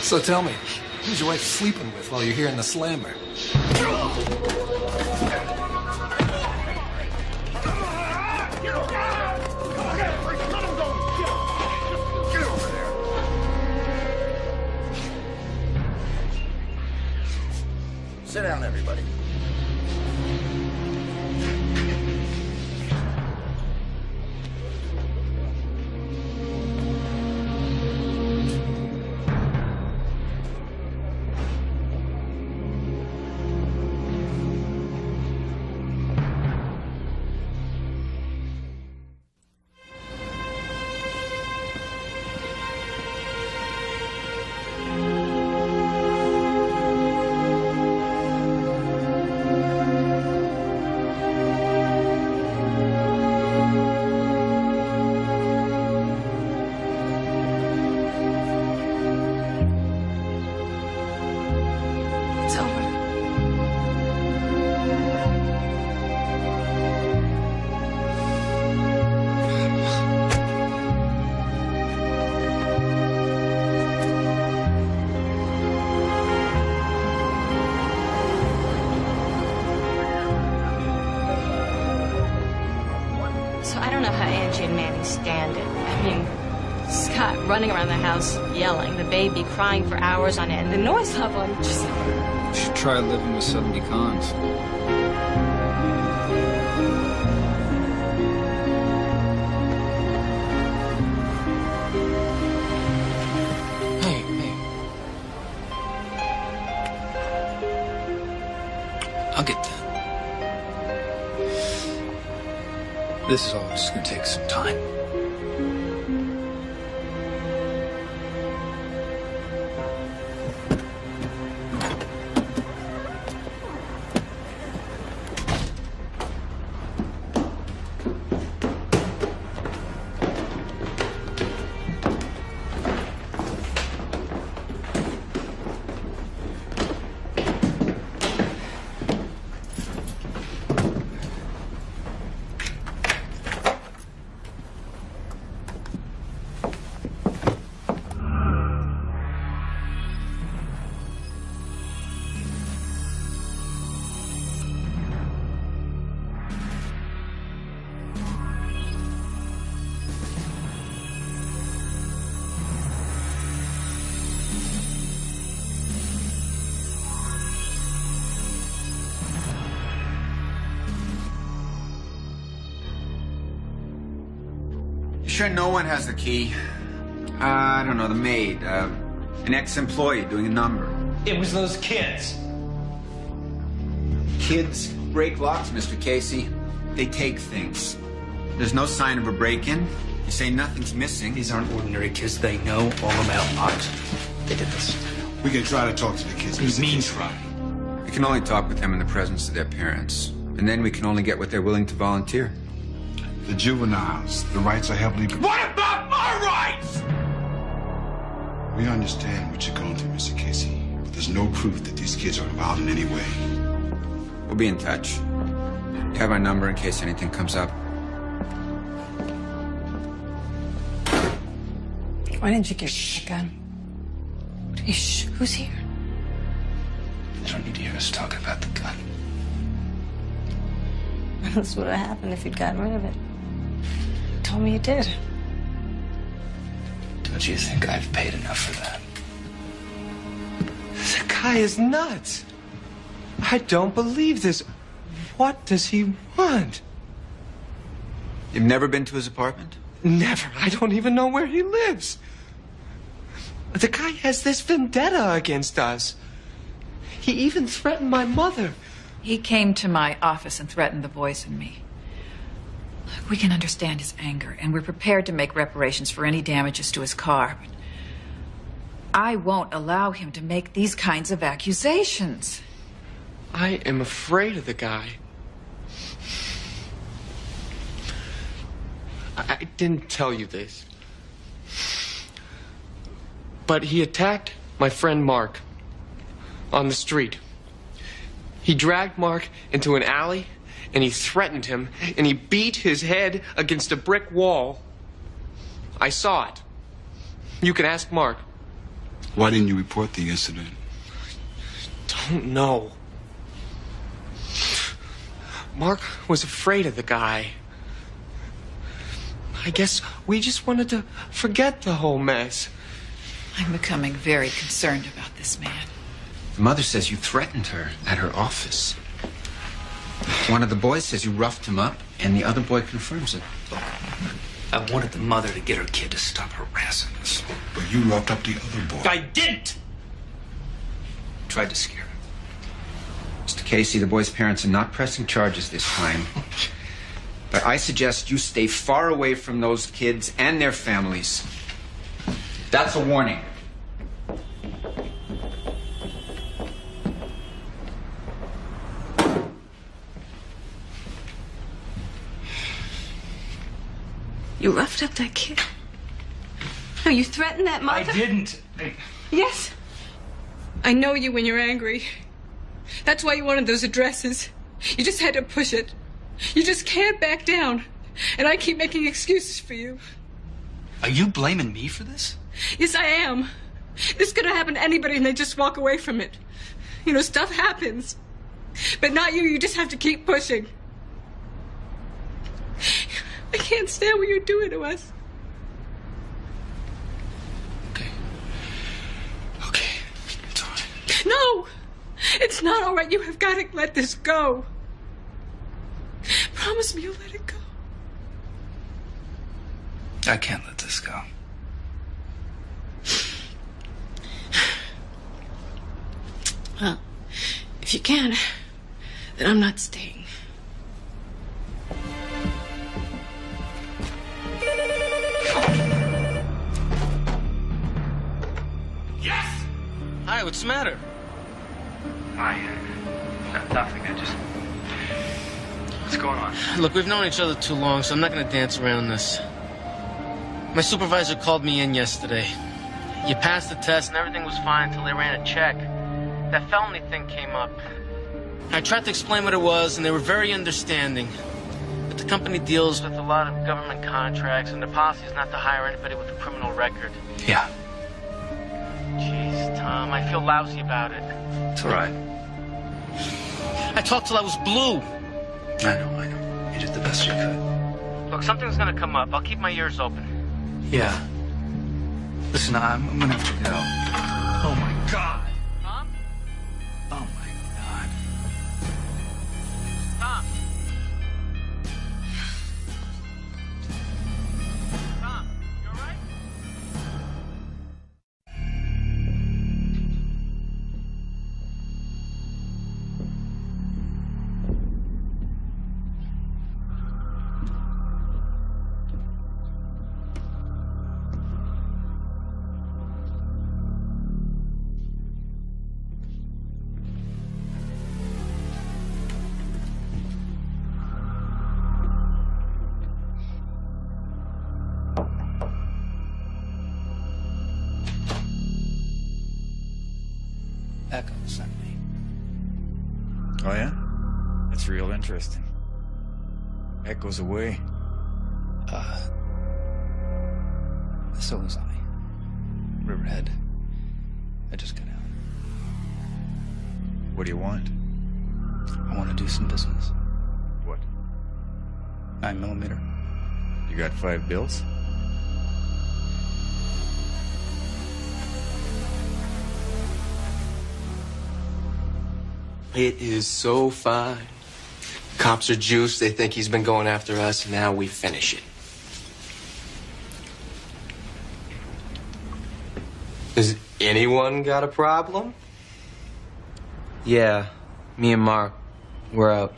So tell me, who's your wife sleeping with while you're here in the slammer? Sit down, everybody. It's over. So I don't know how Angie and Manny stand it. I mean, Scott running around the house yelling, the baby crying for hours on end, the noise level, I'm just... You should try living with 70 cons. I'll get that. This is all just gonna take some time. You sure no one has the key? I don't know, the maid, an ex-employee doing a number. It was those kids. Kids break locks, Mr. Casey. They take things. There's no sign of a break-in. You say nothing's missing. These aren't ordinary kids. They know all about locks. They did this. We can try to talk to the kids. We mean try. We can only talk with them in the presence of their parents. And then we can only get what they're willing to volunteer. The juveniles, the rights are heavily... What about my rights? We understand what you're going through, Mr. Casey, but there's no proof that these kids are involved in any way. We'll be in touch. You have our number in case anything comes up. Why didn't you give me a gun? Shh, who's here? You don't need to hear us talking about the gun. This would have happened if you'd gotten rid of it. You told me you did. Don't you think I've paid enough for that? The guy is nuts. I don't believe this. What does he want? You've never been to his apartment? Never. I don't even know where he lives. The guy has this vendetta against us. He even threatened my mother. He came to my office and threatened the boys and me. Look, we can understand his anger, and we're prepared to make reparations for any damages to his car. But I won't allow him to make these kinds of accusations. I am afraid of the guy. I didn't tell you this, but he attacked my friend Mark on the street. He dragged Mark into an alley, and he threatened him, and he beat his head against a brick wall. I saw it. You can ask Mark. Why didn't you report the incident? Don't know. Mark was afraid of the guy. I guess we just wanted to forget the whole mess. I'm becoming very concerned about this man. The mother says you threatened her at her office. One of the boys says you roughed him up, and the other boy confirms it. Look, I wanted the mother to get her kid to stop harassing us. But you roughed up the other boy. I didn't! Tried to scare him. Mr. Casey, the boy's parents are not pressing charges this time. But I suggest you stay far away from those kids and their families. That's a warning. You roughed up that kid? No, you threatened that mother? I didn't. Yes. I know you when you're angry. That's why you wanted those addresses. You just had to push it. You just can't back down. And I keep making excuses for you. Are you blaming me for this? Yes, I am. This could have happened to anybody and they just walk away from it. You know, stuff happens. But not you. You just have to keep pushing. I can't stand what you're doing to us. Okay, it's all right. No! It's not all right. You have got to let this go. Promise me you'll let it go. I can't let this go. Well, if you can, then I'm not staying. Yes! Hi, what's the matter? Nothing. What's going on? Look, we've known each other too long, so I'm not going to dance around this. My supervisor called me in yesterday. You passed the test and everything was fine until they ran a check. That felony thing came up. I tried to explain what it was, and they were very understanding. But the company deals with a lot of government contracts, and the policy is not to hire anybody with a criminal record. Yeah. Jeez, Tom, I feel lousy about it. It's all right. I talked till I was blue. I know. You did the best you could. Look, something's gonna come up. I'll keep my ears open. Yeah. Listen, I'm gonna have to go. Oh my God. Tom? Oh my God. Tom? Tom, you all right? Echo sent me. Oh, yeah? That's real interesting. Echo's away. Solozani. Riverhead. I just got out. What do you want? I want to do some business. What? 9mm. You got 5 bills? It is so fine. Cops are juiced. They think he's been going after us, and now we finish it. Has anyone got a problem? Yeah, me and Mark, we're out.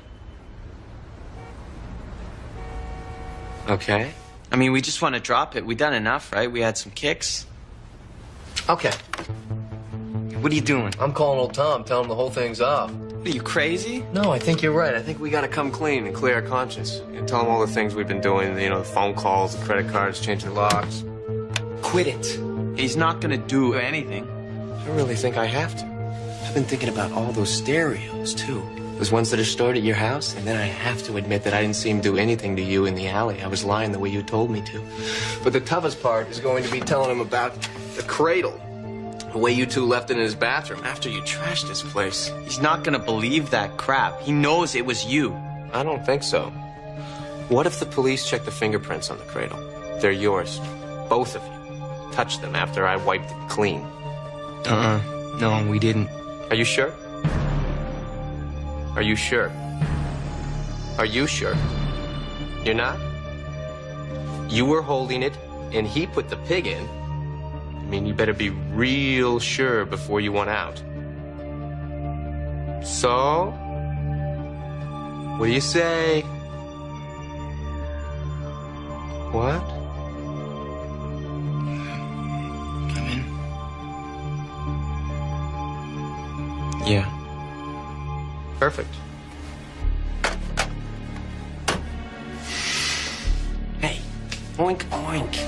Okay. I mean, we just want to drop it. We done enough, right? We had some kicks. Okay. What are you doing? I'm calling old Tom, telling him the whole thing's off. Are you crazy? No, I think you're right. I think we gotta come clean and clear our conscience. And tell him all the things we've been doing, you know, the phone calls, the credit cards, changing locks. Quit it. He's not gonna do anything. I really think I have to. I've been thinking about all those stereos, too. Those ones that are stored at your house, and then I have to admit that I didn't see him do anything to you in the alley. I was lying the way you told me to. But the toughest part is going to be telling him about the cradle. The way you two left it in his bathroom after you trashed his place. He's not gonna believe that crap. He knows it was you. I don't think so. What if the police check the fingerprints on the cradle? They're yours. Both of you. Touched them after I wiped it clean. No, we didn't. Are you sure? Are you sure? Are you sure? You're not? You were holding it, and he put the pig in. I mean, you better be real sure before you want out. So, what do you say? What? Come in. Yeah. Perfect. Hey, oink, oink.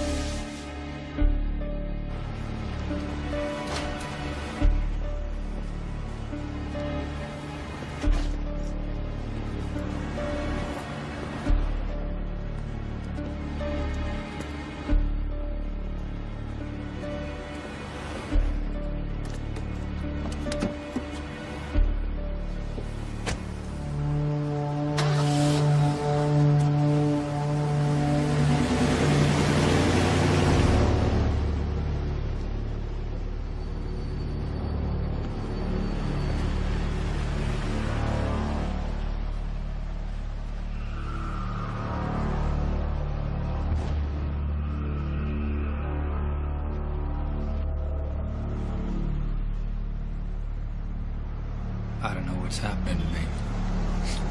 I don't know what's happening to me.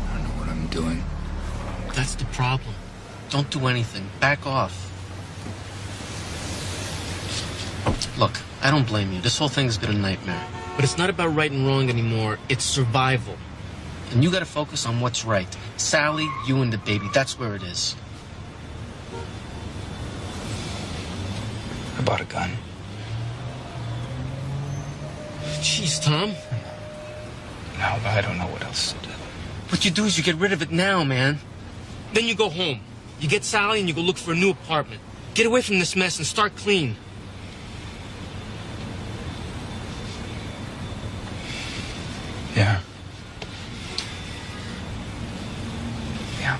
I don't know what I'm doing. That's the problem. Don't do anything. Back off. Look, I don't blame you. This whole thing's been a nightmare. But it's not about right and wrong anymore. It's survival. And you gotta focus on what's right. Sally, you and the baby. That's where it is. I bought a gun. Jeez, Tom. No, but I don't know what else to do. What you do is you get rid of it now, man. Then you go home. You get Sally and you go look for a new apartment. Get away from this mess and start clean. Yeah. Yeah.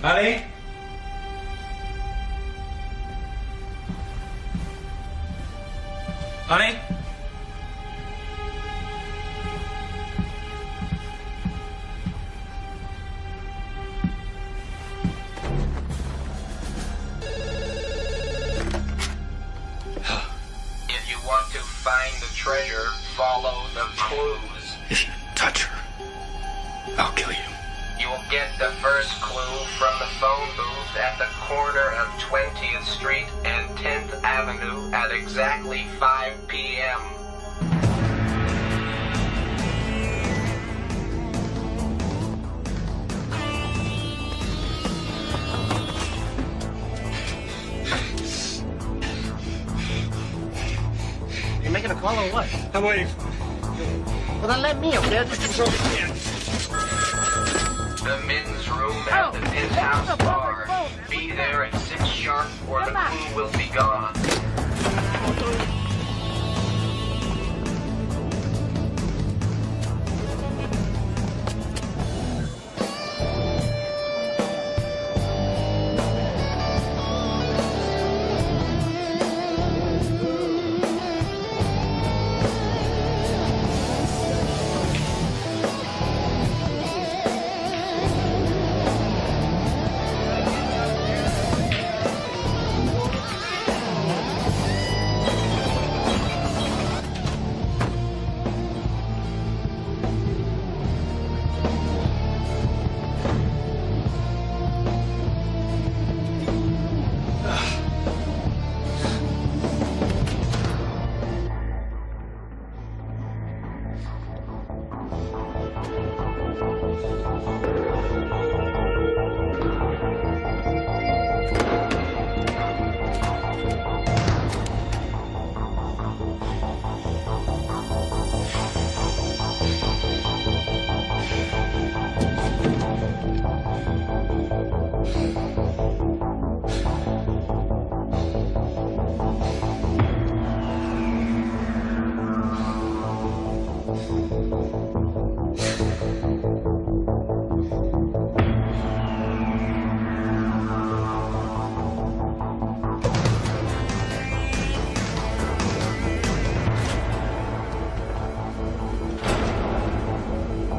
Honey? Honey? If you want to find the treasure, follow the clues. If you touch her, I'll kill you. You'll get the first clue from the phone booth at the corner of 20th Street and 10th Avenue at exactly 5 p.m. Oh, what? I'm waiting. Well, then let me up there. Just control the kid. The men's room at the penthouse bar. Be there at 6 sharp or the crew will be gone.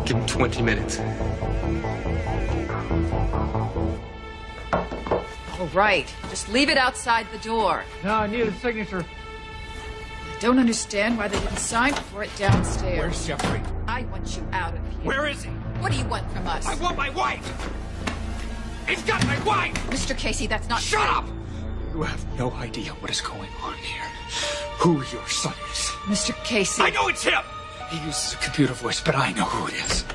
Give him 20 minutes. All right. Just leave it outside the door. No, I need a signature. I don't understand why they didn't sign for it downstairs. Where's Jeffrey? I want you out of here. Where is he? What do you want from us? I want my wife! He's got my wife! Mr. Casey, that's not Shut true. up! You have no idea what is going on here. Who your son is. Mr. Casey. I know it's him! He uses a computer voice, but I know who it is.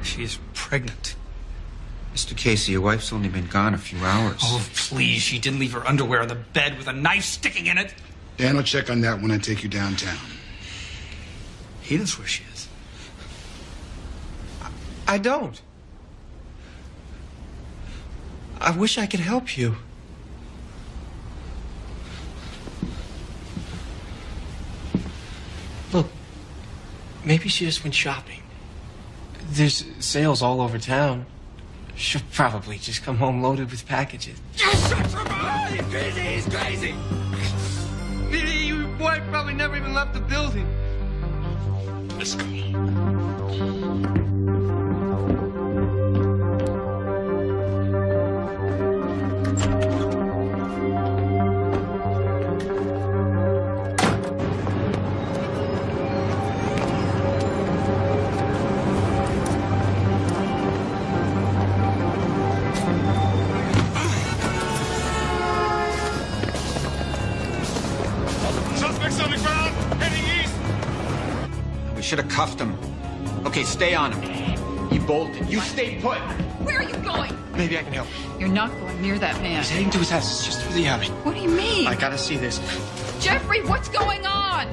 She is pregnant. Mr. Casey, your wife's only been gone a few hours. Oh, please. She didn't leave her underwear on the bed with a knife sticking in it. Dan will check on that when I take you downtown. He knows where she is. I don't. I wish I could help you. Look, maybe she just went shopping. There's sales all over town. She'll probably just come home loaded with packages. You shut your mouth! He's crazy! He's crazy! Your wife probably never even left the building. Let's go. Suspects on the ground, heading east. We should have cuffed him. Okay, stay on him. He bolted. You stay put. Where are you going? Maybe I can help. You're not going near that man. He's heading to his house. It's just through the alley. What do you mean? I gotta see this. Jeffrey, what's going on?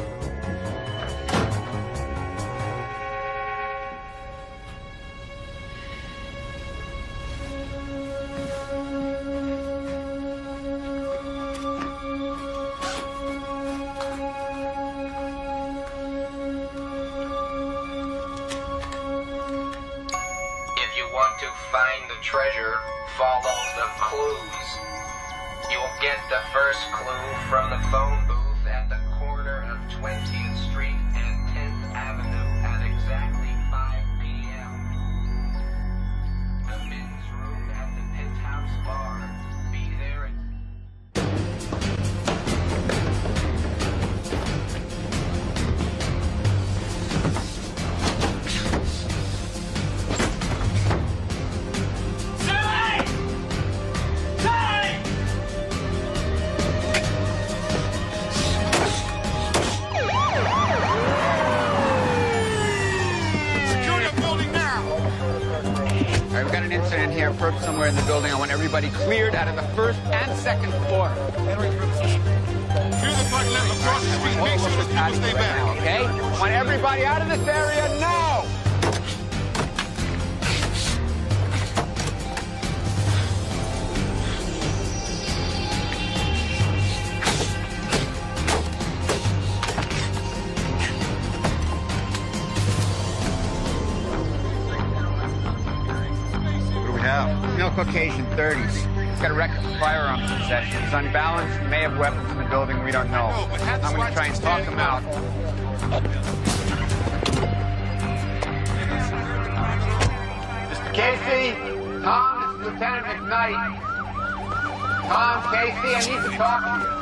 If you want to find the treasure, follow the clues. You'll get the first clue from the phone booth at the corner of 20th Street and 10th Avenue at exactly 5 p.m. The men's room at the penthouse bar. Be there at... there, perched somewhere in the building. I want everybody cleared out of the first and second floor. Clear the front left across the street. Make sure those people stay back. Now, okay? I want everybody out of this area now! Male Caucasian, 30s. He's got a record for firearms possession. He's unbalanced. He may have weapons in the building. We don't know. I'm going to try and talk him out. Mr. Casey, Tom, this is Lieutenant McKnight. Tom, Casey, I need to talk to you.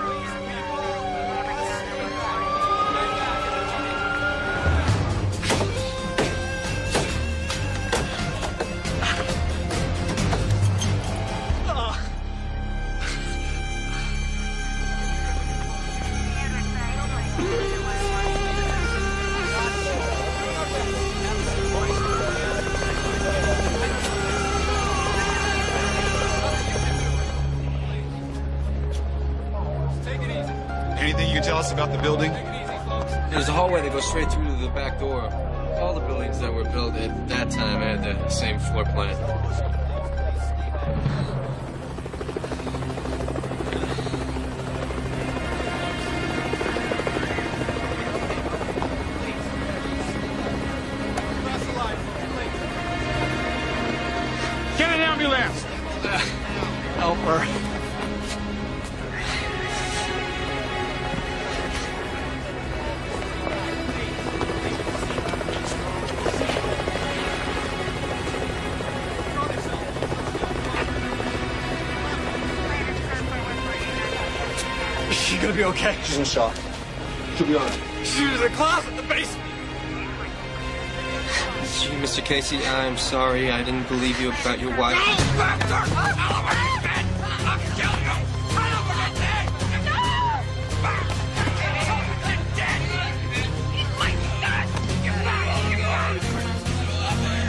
Anything you can tell us about the building? There's a hallway that goes straight through to the back door. All the buildings that were built at that time had the same floor plan. Get an ambulance! Help her. She's gonna be okay. She's in shock. She'll be all right. She was in a closet in the basement. Gee, Mr. Casey, I'm sorry. I didn't believe you about your wife.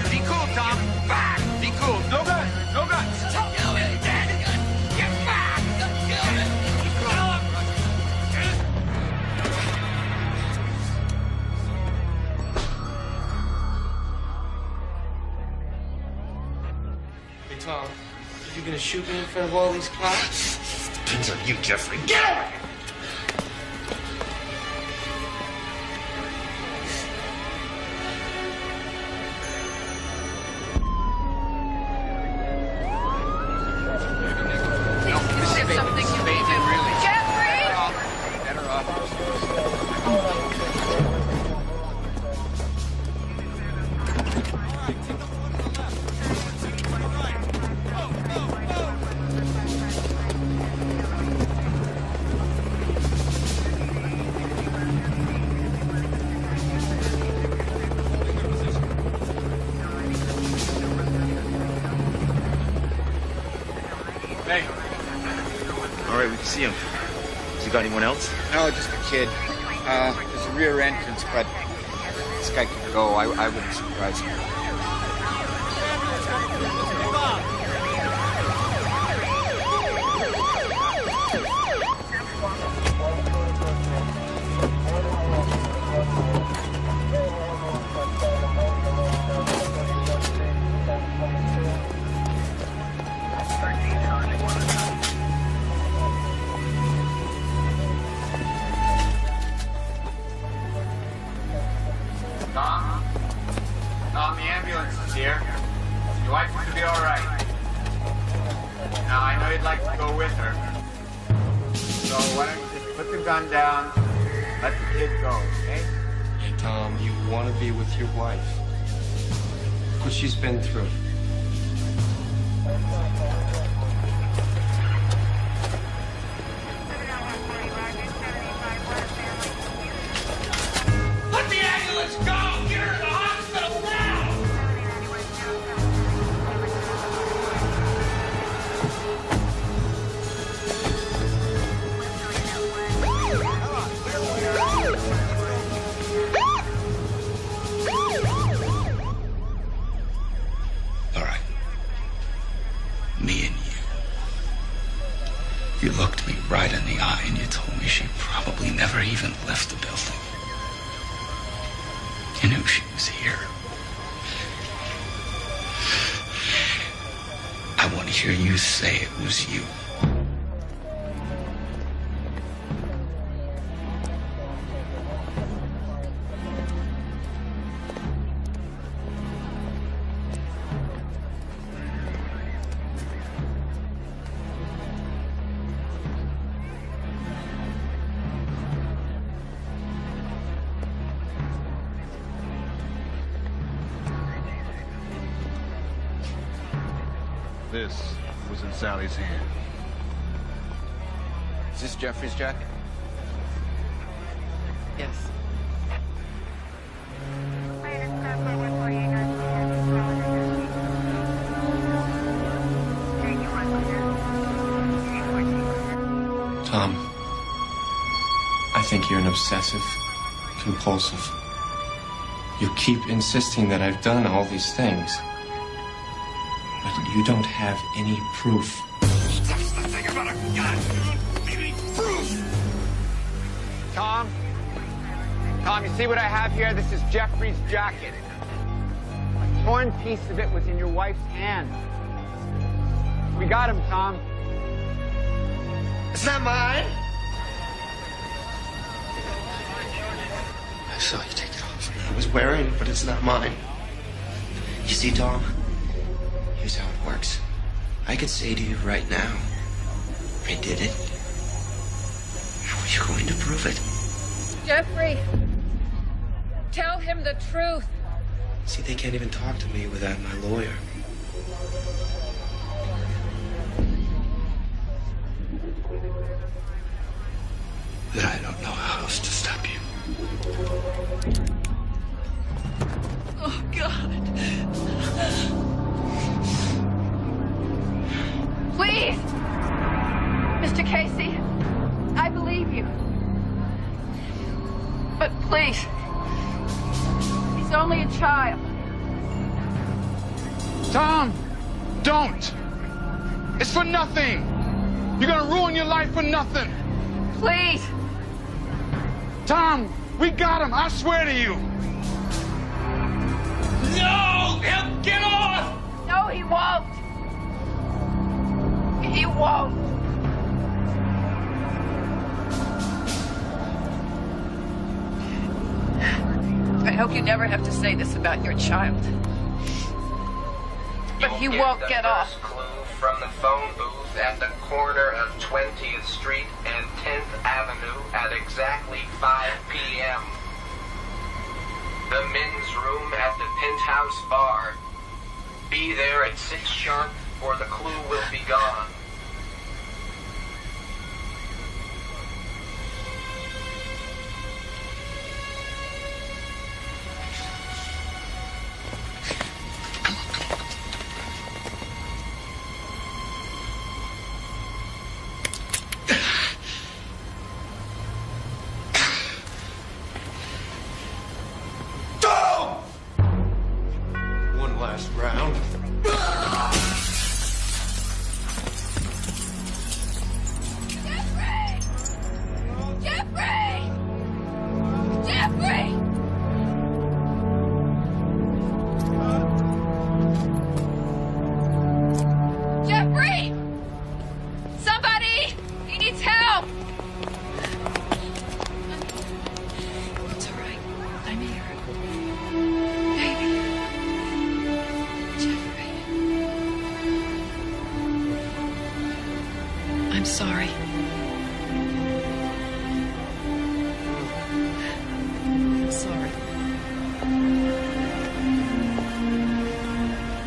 Be cool, Tom. Back! Be cool. No guns. No guns. Hey, Tom, are you gonna shoot me in front of all these cops? Depends on you, Jeffrey. Get over here! Hey. All right, we can see him. Has he got anyone else? No, just a kid. There's a rear entrance, but this guy can go. I wouldn't surprise him. Tom, the ambulance is here. Your wife is gonna be all right. Now, I know you'd like to go with her. So why don't you just put the gun down, let the kid go, okay? Hey, Tom, you want to be with your wife. What she's been through. Let the ambulance go! Get her to the hospital now! All right. I even left the building. I knew she was here. I want to hear you say it was you. This was in Sally's hand. Is this Jeffrey's jacket? Yes. Tom, I think you're an obsessive, compulsive. You keep insisting that I've done all these things, but you don't have any proof. That's the thing about a gun. Maybe proof. Tom? Tom, you see what I have here? This is Jeffrey's jacket. A torn piece of it was in your wife's hand. We got him, Tom. It's not mine. I saw you take it off. I was wearing it, but it's not mine. You see, Tom? Here's how it works. I could say to you right now, I did it. How are you going to prove it? Jeffrey, tell him the truth. See, they can't even talk to me without my lawyer. Then I don't know how else to stop you. Oh, God. Please! Mr. Casey, I believe you. But please, he's only a child. Tom, don't. It's for nothing. You're gonna ruin your life for nothing. Please. Tom, we got him. I swear to you. No! He'll get off! No, he won't. He won't. I hope you never have to say this about your child. But he won't get off. Clue from the phone booth at the corner of 20th Street and 10th Avenue at exactly 5 p.m. The men's room at the Penthouse Bar. Be there at 6 sharp or the clue will be gone. One last round. Jeffrey! Jeffrey! Jeffrey! Somebody! He needs help! It's all right. I'm here. Baby. Jeffrey. I'm sorry. I'm sorry.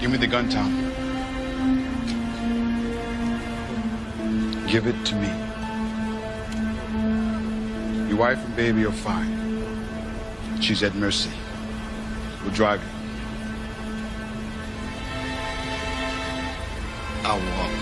Give me the gun, Tom. Give it to me. Your wife and baby are fine. She's at mercy. We'll drive you. I'll walk.